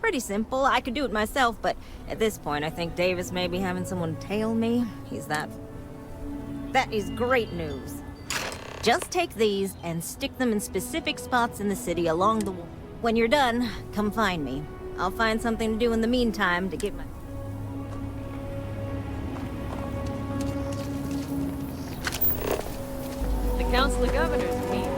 Pretty simple. I could do it myself, but at this point, I think Davis may be having someone tail me. That is great news. Just take these and stick them in specific spots in the city along the wall. When you're done, come find me. I'll find something to do in the meantime to get my... The Council of Governors meet.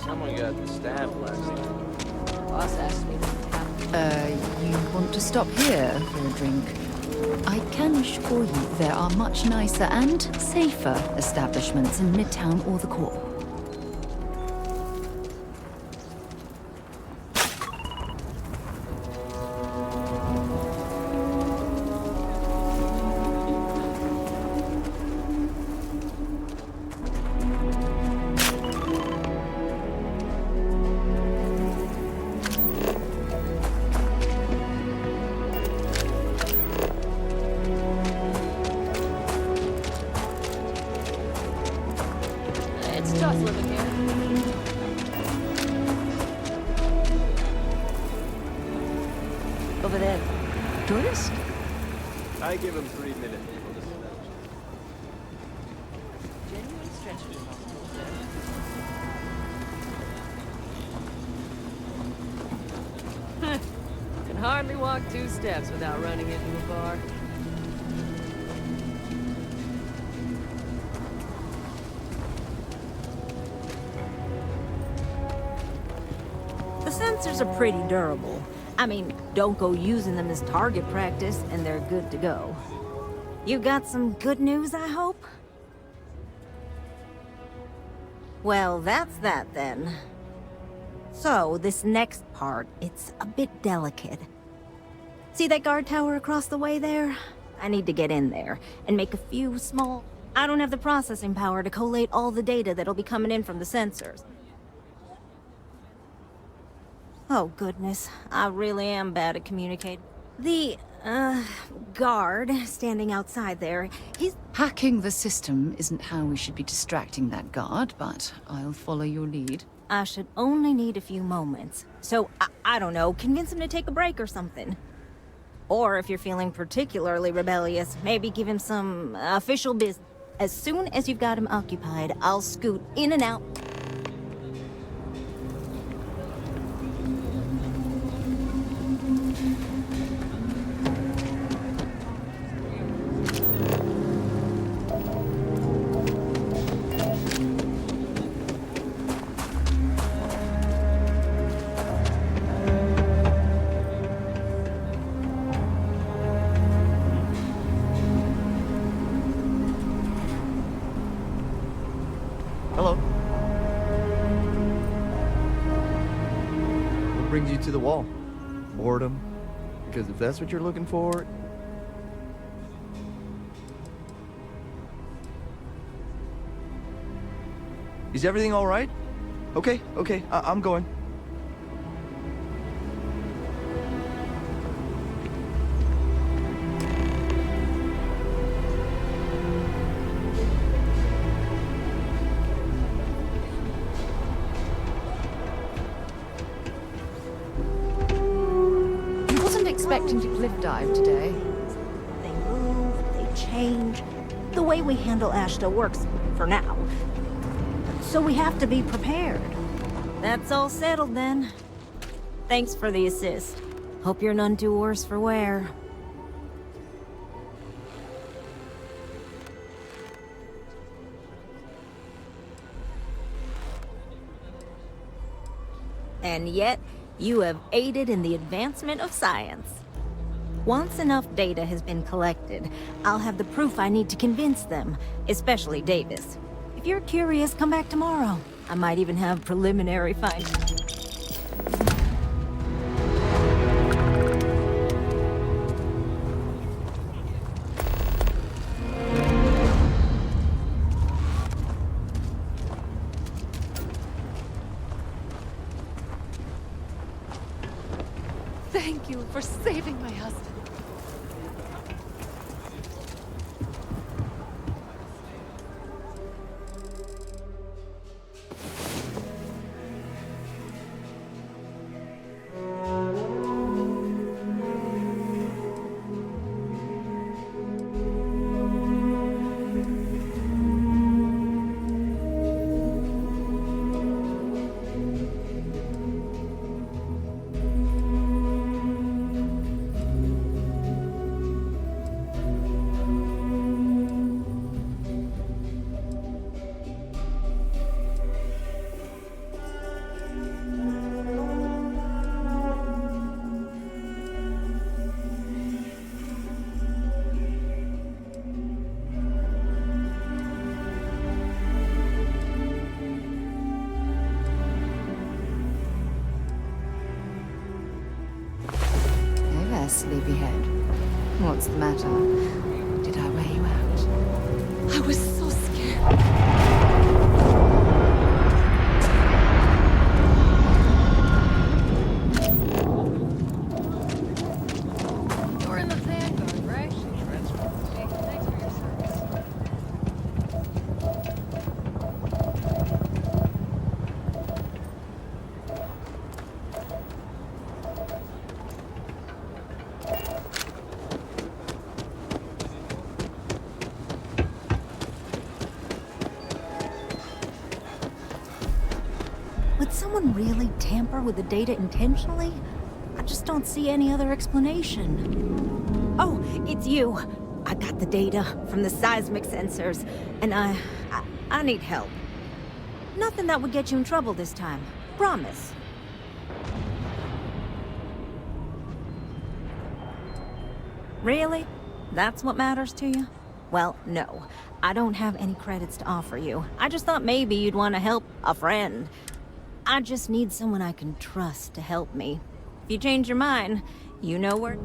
Someone got stabbed last night. Boss asked me to you want to stop here for a drink? I can assure you there are much nicer and safer establishments in Midtown or the core. It's tough living here. Over there. Tourist? I give him 3 minutes. Genuine stretches possible there. Can hardly walk 2 steps without running into a bar. The sensors are pretty durable. I mean, don't go using them as target practice, and they're good to go. You got some good news, I hope? Well, that's that then. So, this next part, it's a bit delicate. See that guard tower across the way there? I need to get in there and make a few small... I don't have the processing power to collate all the data that'll be coming in from the sensors. Oh, goodness. I really am bad at communicating. The, guard standing outside there, he's... Hacking the system isn't how we should be distracting that guard, but I'll follow your lead. I should only need a few moments. So, I don't know, convince him to take a break or something. Or if you're feeling particularly rebellious, maybe give him some official business. As soon as you've got him occupied, I'll scoot in and out. Hello. What brings you to the wall? Boredom? Because if that's what you're looking for... Is everything all right? Okay, I'm going. Expecting to cliff dive today. They move, they change. The way we handle Ashta works for now. So we have to be prepared. That's all settled then. Thanks for the assist. Hope you're none too worse for wear. And yet, you have aided in the advancement of science. Once enough data has been collected, I'll have the proof I need to convince them, especially Davis. If you're curious, come back tomorrow. I might even have preliminary findings. Thank you for saving my husband. Sleepyhead. What's the matter? Did I wear you out? I was so scared. You're in the Vanguard, right? Thanks for your service. Would someone really tamper with the data intentionally? I just don't see any other explanation. Oh, it's you. I got the data from the seismic sensors, and I need help. Nothing that would get you in trouble this time. Promise. Really? That's what matters to you? Well, no. I don't have any credits to offer you. I just thought maybe you'd want to help a friend. I just need someone I can trust to help me. If you change your mind, you know where...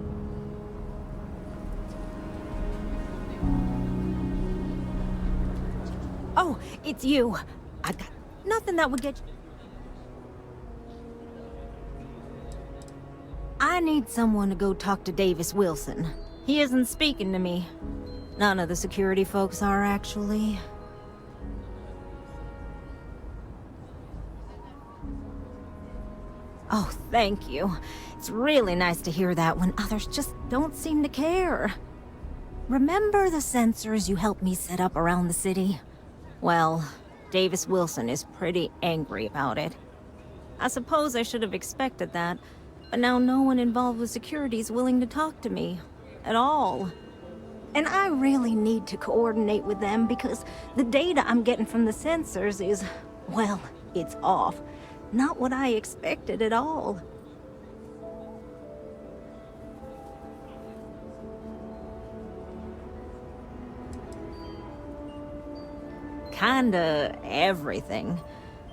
Oh, it's you. I got nothing that would get you... I need someone to go talk to Davis Wilson. He isn't speaking to me. None of the security folks are, actually. Oh, thank you. It's really nice to hear that when others just don't seem to care. Remember the sensors you helped me set up around the city? Well, Davis Wilson is pretty angry about it. I suppose I should have expected that, but now no one involved with security is willing to talk to me. At all. And I really need to coordinate with them because the data I'm getting from the sensors is, well, it's off. Not what I expected at all. Kinda everything.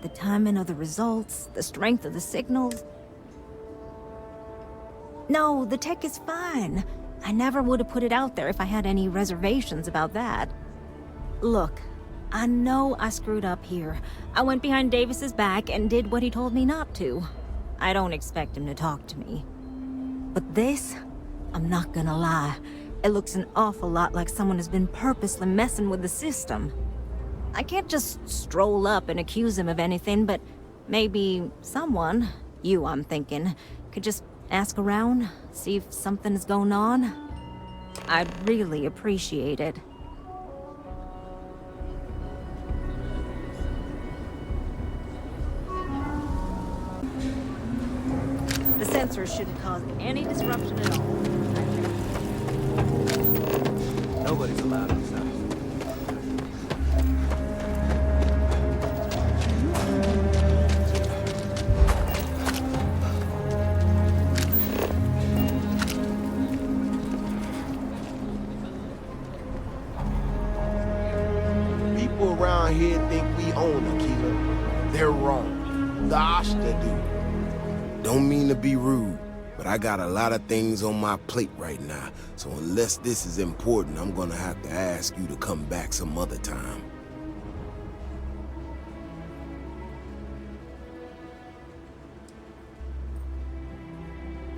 The timing of the results, the strength of the signals. No, the tech is fine. I never would have put it out there if I had any reservations about that. Look, I know I screwed up here. I went behind Davis's back and did what he told me not to. I don't expect him to talk to me. But this, I'm not gonna lie, it looks an awful lot like someone has been purposely messing with the system. I can't just stroll up and accuse him of anything, but maybe someone, you I'm thinking, could just ask around, see if something's going on. I'd really appreciate it. The sensors shouldn't cause any disruption at all. Nobody's allowed inside. Here think we own Aquila. They're wrong. The Ashta do. Don't mean to be rude, but I got a lot of things on my plate right now, so unless this is important, I'm gonna have to ask you to come back some other time.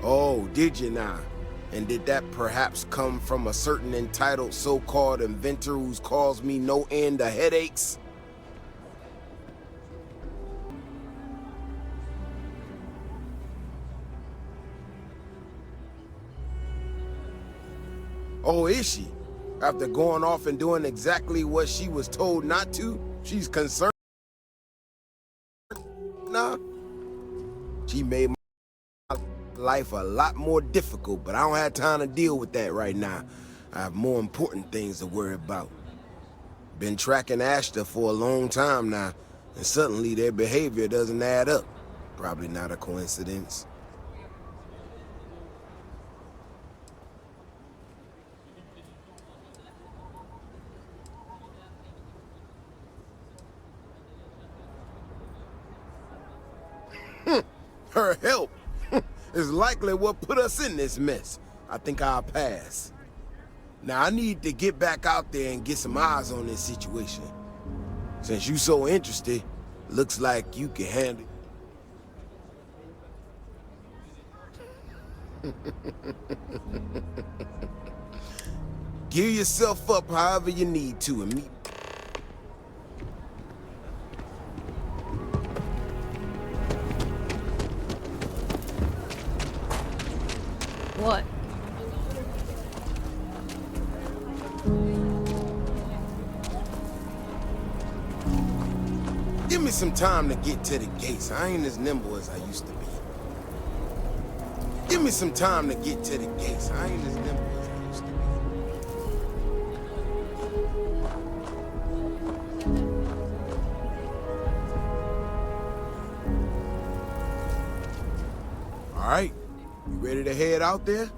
Oh, did you now? And did that perhaps come from a certain entitled so-called inventor who's caused me no end of headaches? Oh, is she? After going off and doing exactly what she was told not to, she's concerned? Nah. She made my life a lot more difficult, but I don't have time to deal with that right now. I have more important things to worry about. Been tracking Ashta for a long time now, and suddenly their behavior doesn't add up. Probably not a coincidence. Her help is likely what put us in this mess. I think I'll pass. Now I need to get back out there and get some eyes on this situation. Since you so interested, looks like you can handle it. Gear yourself up however you need to and meet. What? Give me some time to get to the gates. I ain't as nimble as I used to be. Give me some time to get to the gates. I ain't as nimble as I used to be. All right, you ready to head out there?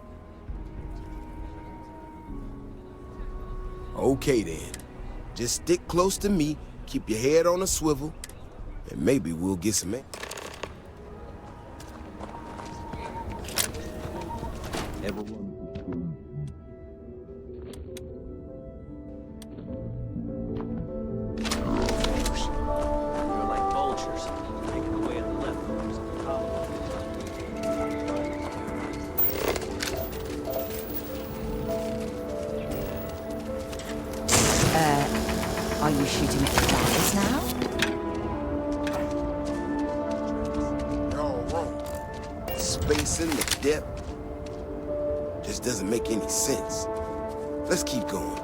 Okay then. Just stick close to me, keep your head on a swivel, and maybe we'll get some... They're like vultures, making away at the leftovers of the top. Are you shooting at the flowers now? You're all wrong. The spacing, the depth, just doesn't make any sense. Let's keep going.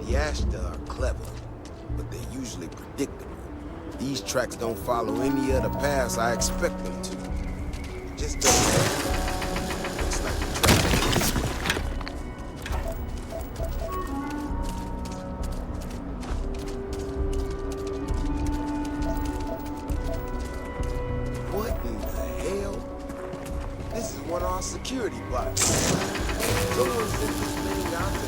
The Ashta are clever, but they're usually predictable. These tracks don't follow any other paths I expect them to. It just doesn't happen. Looks like the track is this way. What in the hell? This is one of our security bots. Someone sent this thing out to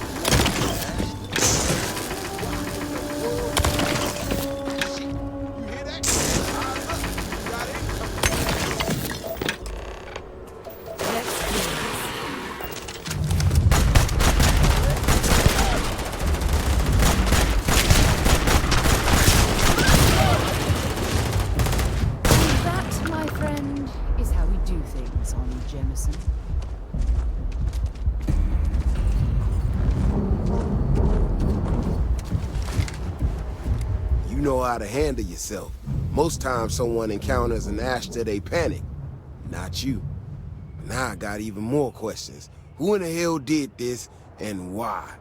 That, my friend, is how we do things on Jemison. You know how to handle yourself. Most times someone encounters an Ashta, they panic. Not you. Now I got even more questions. Who in the hell did this, and why?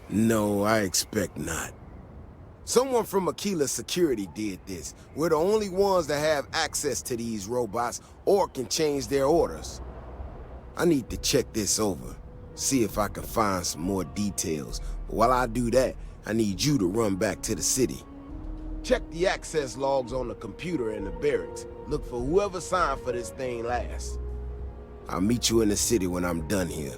No, I expect not. Someone from Aquila Security did this. We're the only ones that have access to these robots or can change their orders. I need to check this over, see if I can find some more details. But while I do that, I need you to run back to the city. Check the access logs on the computer in the barracks. Look for whoever signed for this thing last. I'll meet you in the city when I'm done here.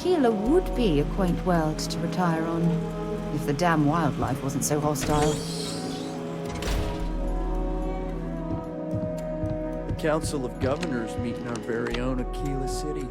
Aquila would be a quaint world to retire on, if the damn wildlife wasn't so hostile. The Council of Governors meet in our very own Aquila City.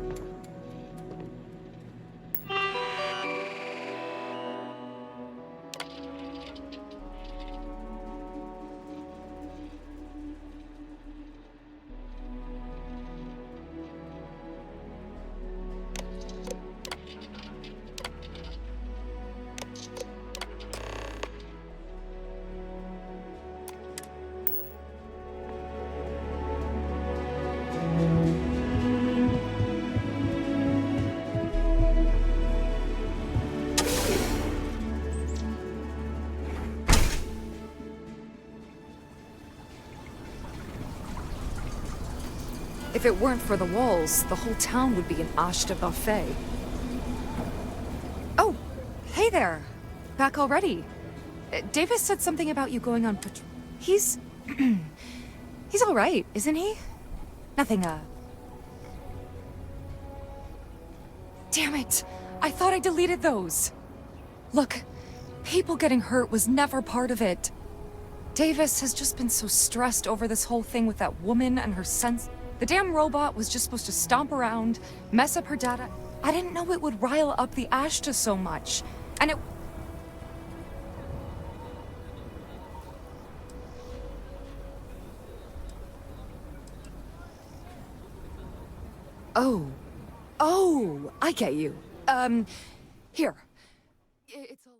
If it weren't for the walls, the whole town would be an ashta buffet. Oh, hey there. Back already. Davis said something about you going on patrol. He's... he's all right, isn't he? Nothing, Damn it! I thought I deleted those. Look, people getting hurt was never part of it. Davis has just been so stressed over this whole thing with that woman and her sense. The damn robot was just supposed to stomp around, mess up her data. I didn't know it would rile up the Ashta so much. And it... Oh, I get you. Here. It's all...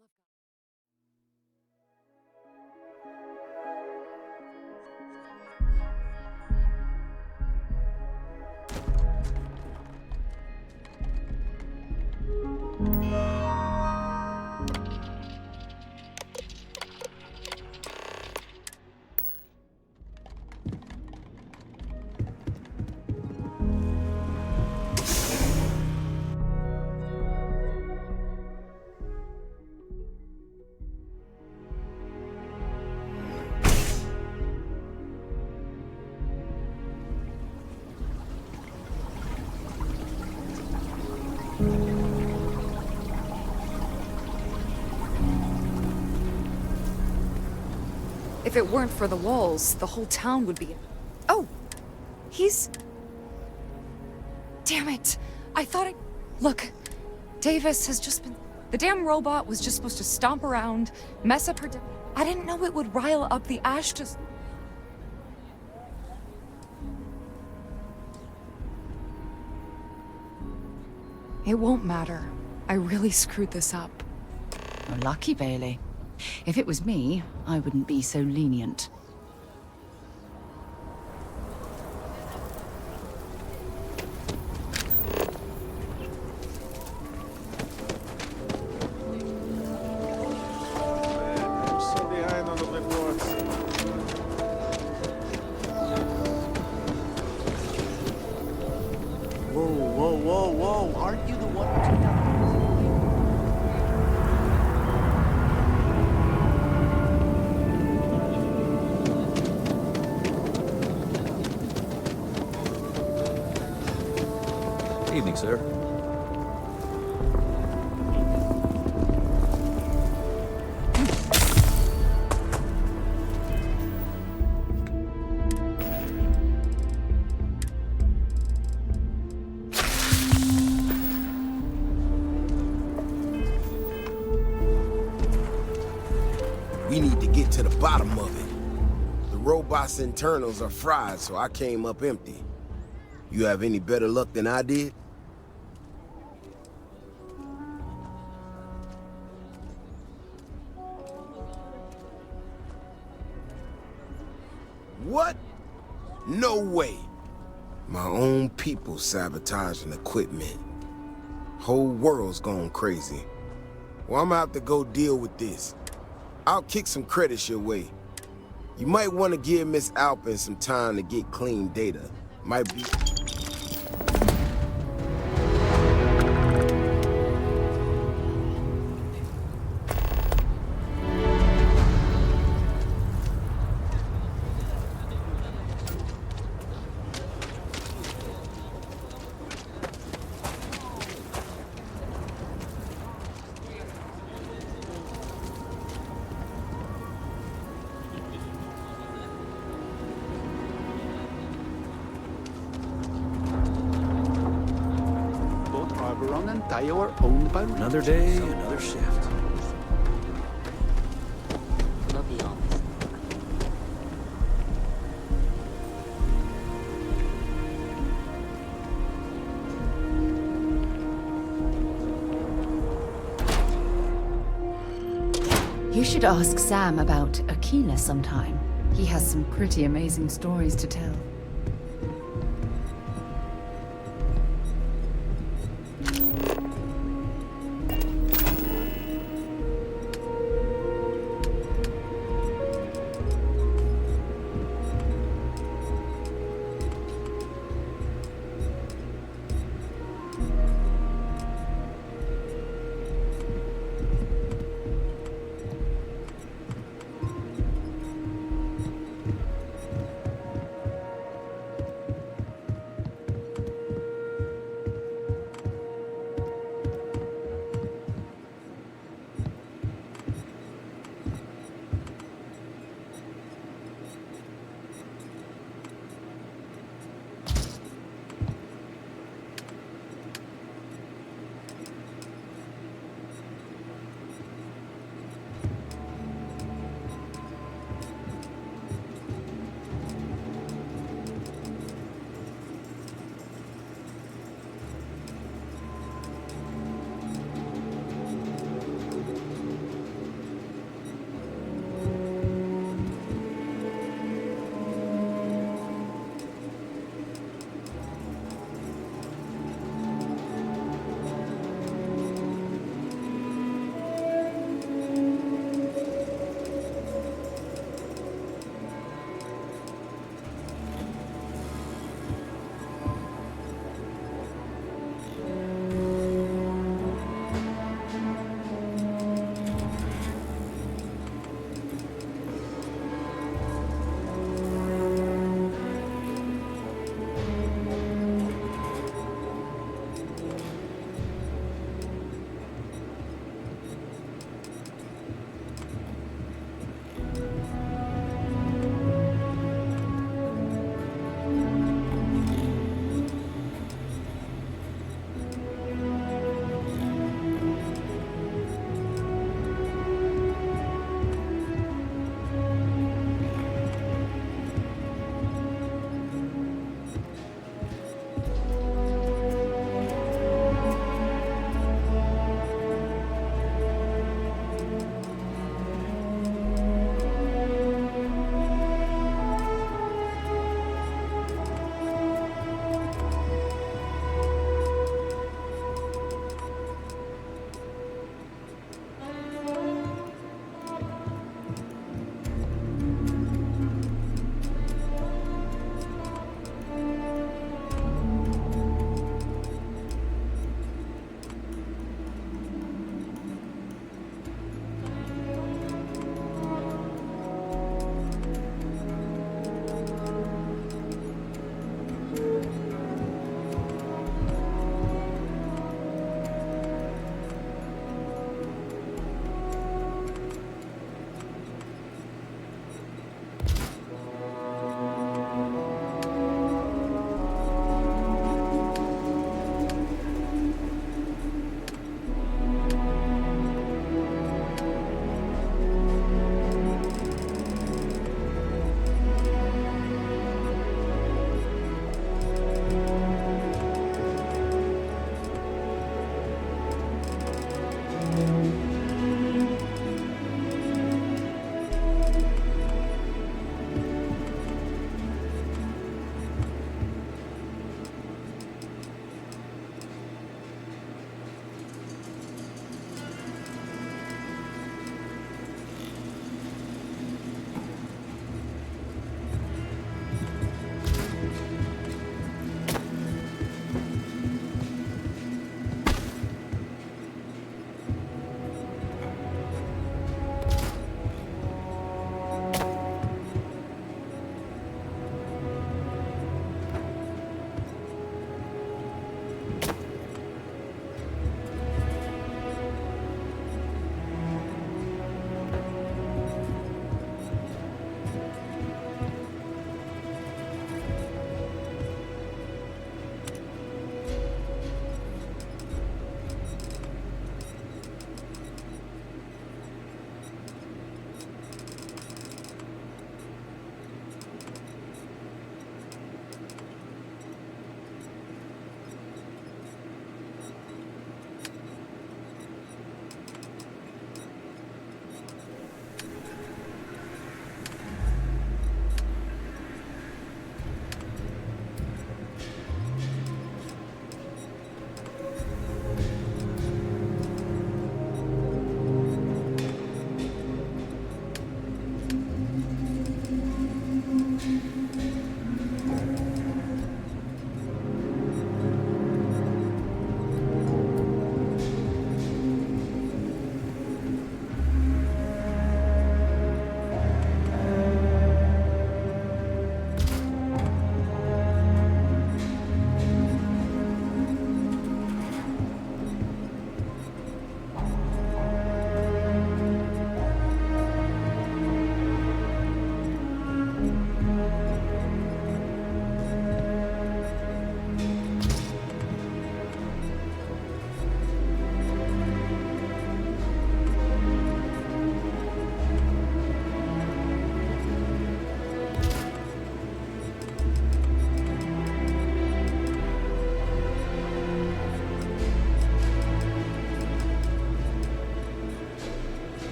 If it weren't for the walls, the whole town would be... Oh! He's... Damn it! I thought I... Look, Davis has just been... The damn robot was just supposed to stomp around, mess up her... I didn't know it would rile up the Ashtas. It won't matter. I really screwed this up. You're lucky, Bailey. If it was me, I wouldn't be so lenient. I'm so behind on the reports. Whoa. Aren't you the one who took out Evening, sir. We need to get to the bottom of it. The robot's internals are fried, so I came up empty. You have any better luck than I did? What? No way. My own people sabotaging equipment. Whole world's gone crazy. Well, I'm gonna have to go deal with this. I'll kick some credits your way. You might want to give Miss Alpin some time to get clean data. Might be... Burangan tayo are owned by Another day, another shift. I'll be honest. You should ask Sam about Aquila sometime. He has some pretty amazing stories to tell.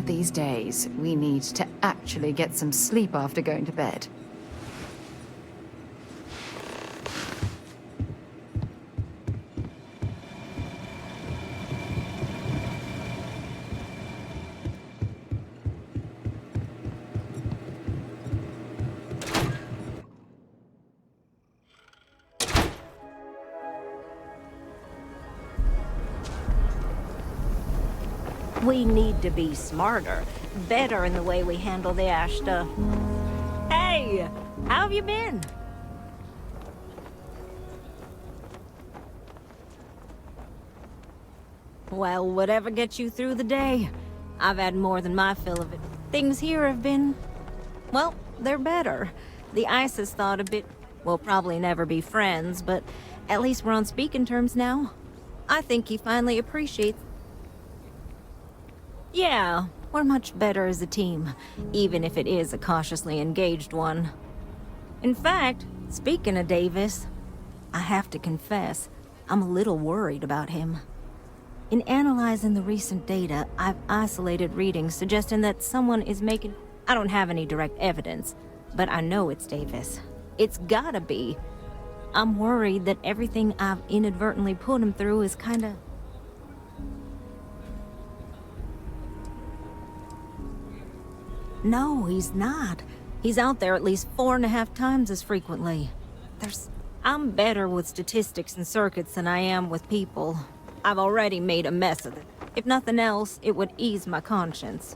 of these days, we need to actually get some sleep after going to bed. We need to be smarter, better in the way we handle the ash stuff. Hey, how have you been? Well, whatever gets you through the day. I've had more than my fill of it. Things here have been... well, they're better. The ISIS thought a bit... we'll probably never be friends, but at least we're on speaking terms now. I think he finally appreciates... yeah, we're much better as a team, even if it is a cautiously engaged one. In fact, speaking of Davis, I have to confess, I'm a little worried about him. In analyzing the recent data, I've isolated readings suggesting that someone is making... I don't have any direct evidence, but I know it's Davis. It's gotta be. I'm worried that everything I've inadvertently put him through is kinda... No, he's not. He's out there at least 4.5 times as frequently. I'm better with statistics and circuits than I am with people. I've already made a mess of it. If nothing else, it would ease my conscience.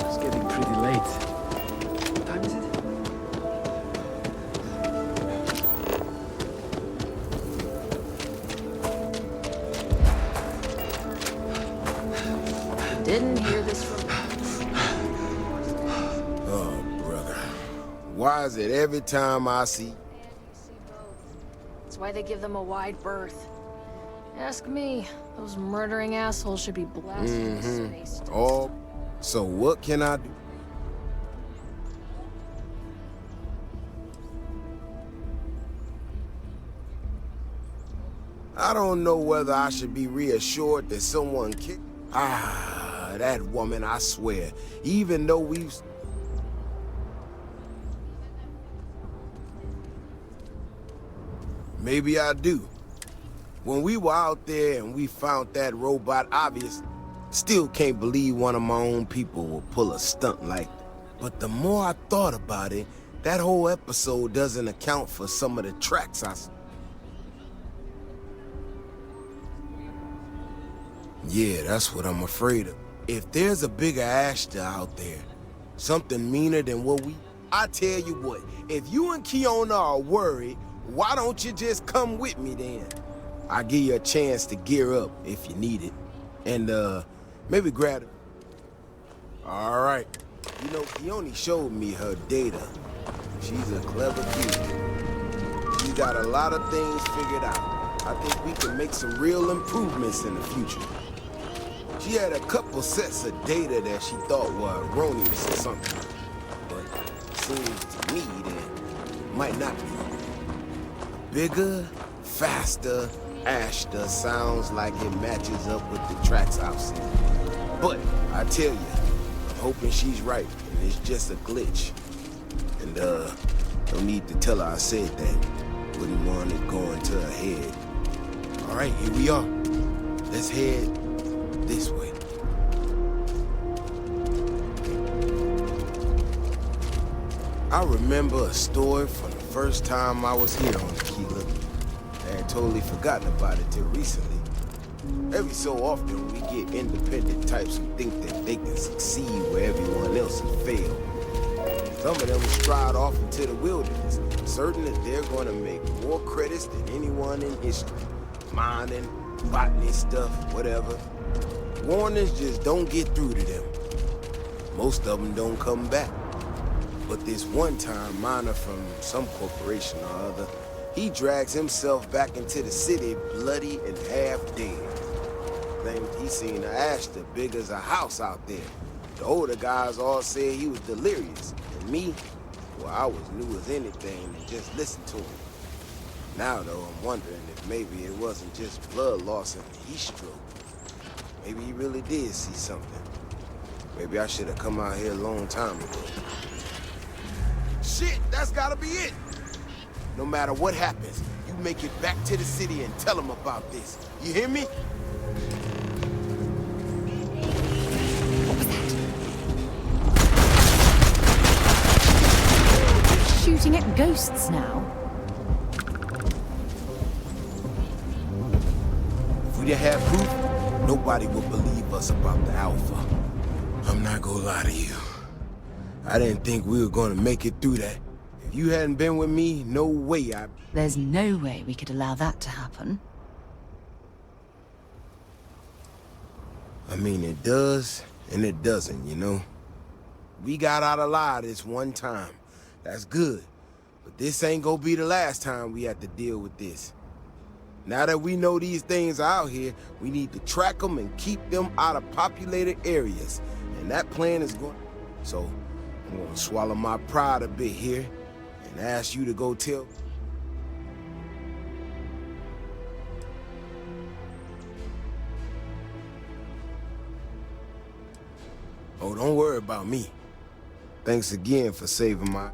It's getting pretty late. What time is it? Didn't hear this from... Oh, brother. Why is it every time I see... That's why they give them a wide berth. Ask me. Those murdering assholes should be blasted in space. Oh, so what can I do? I don't know whether I should be reassured that someone kicked... that woman, I swear. Even though we've... Maybe I do. When we were out there and we found that robot, obvious, still can't believe one of my own people will pull a stunt like that. But the more I thought about it, that whole episode doesn't account for some of the tracks I... Yeah, that's what I'm afraid of. If there's a bigger Ashta out there, something meaner than what we... I tell you what, if you and Kiona are worried, why don't you just come with me then? I'll give you a chance to gear up if you need it. And, maybe grab it. All right. You know, Kioni showed me her data. She's a clever kid. She's got a lot of things figured out. I think we can make some real improvements in the future. She had a couple sets of data that she thought were erroneous or something. But it seems to me that might not be. Bigger, faster, Ashta sounds like it matches up with the tracks I've seen. But I tell you, I'm hoping she's right and it's just a glitch. And no need to tell her I said that. Wouldn't want it going to her head. All right, here we are. Let's head this way. I remember a story from the first time I was here on Aquila. I had totally forgotten about it till recently. Every so often, we get independent types who think that they can succeed where everyone else has failed. Some of them stride off into the wilderness, certain that they're going to make more credits than anyone in history. Mining, botany stuff, whatever. Warnings just don't get through to them. Most of them don't come back. But this one-time miner from some corporation or other, he drags himself back into the city bloody and half dead. Claimed he seen an Ashta big as a house out there. The older guys all said he was delirious. And me, well, I was new as anything and just listened to him. Now, though, I'm wondering if maybe it wasn't just blood loss and heat stroke. Maybe he really did see something. Maybe I should have come out here a long time ago. Shit, that's gotta be it! No matter what happens, you make it back to the city and tell them about this. You hear me? Shooting at ghosts now. If we didn't have proof, nobody would believe us about the Alpha. I'm not gonna lie to you. I didn't think we were gonna make it through that. If you hadn't been with me, no way I... There's no way we could allow that to happen. I mean, it does, and it doesn't, you know? We got out alive this one time. That's good. But this ain't gonna be the last time we have to deal with this. Now that we know these things are out here, we need to track them and keep them out of populated areas. And that plan is going... So, I'm gonna swallow my pride a bit here and ask you to go tell... Oh, don't worry about me. Thanks again for saving my...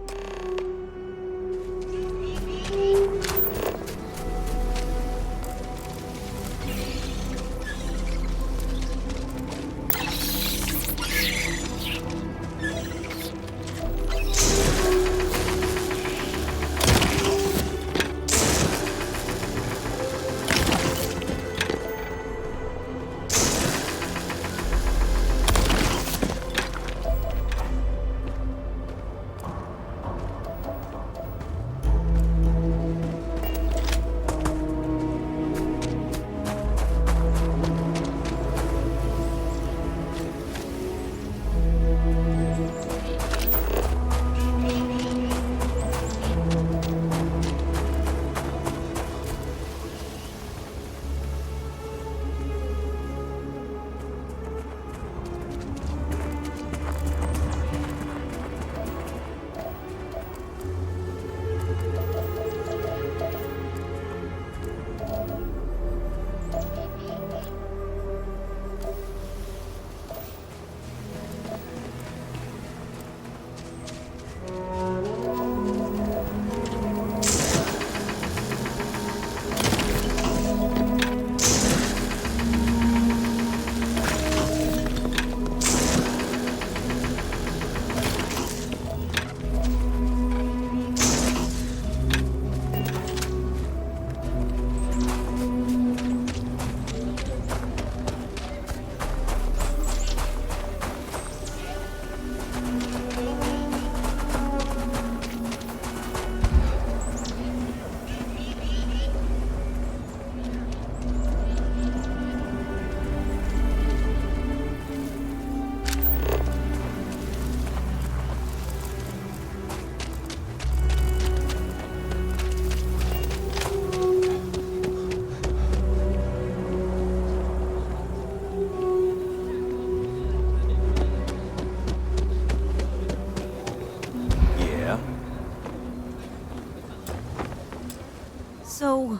So,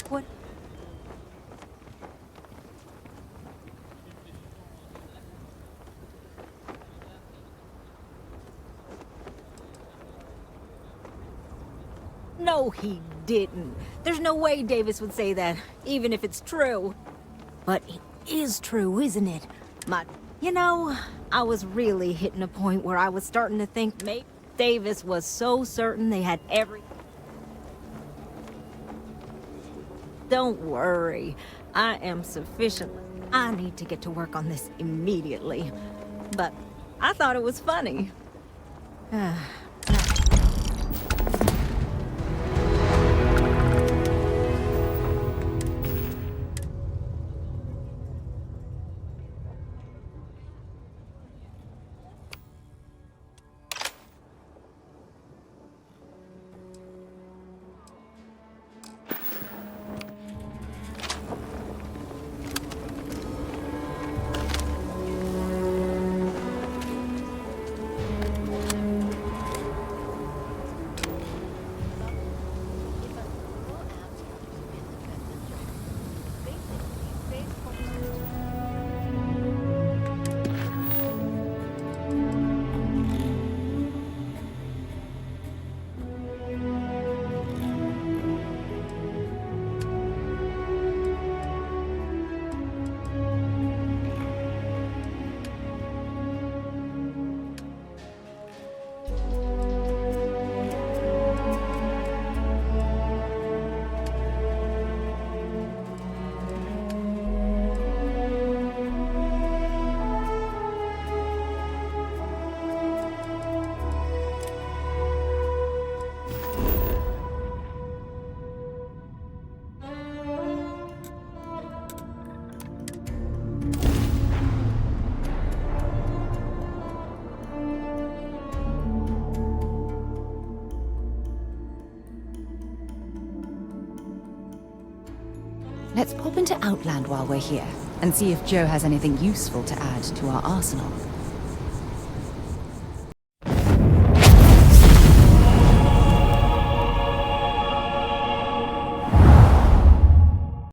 what... No, he didn't. There's no way Davis would say that, even if it's true. But it is true, isn't it? You know, I was really hitting a point where I was starting to think maybe Davis was so certain they had everything. Don't worry. I am sufficiently... I need to get to work on this immediately. But I thought it was funny. Let's pop into Outland while we're here, and see if Joe has anything useful to add to our arsenal.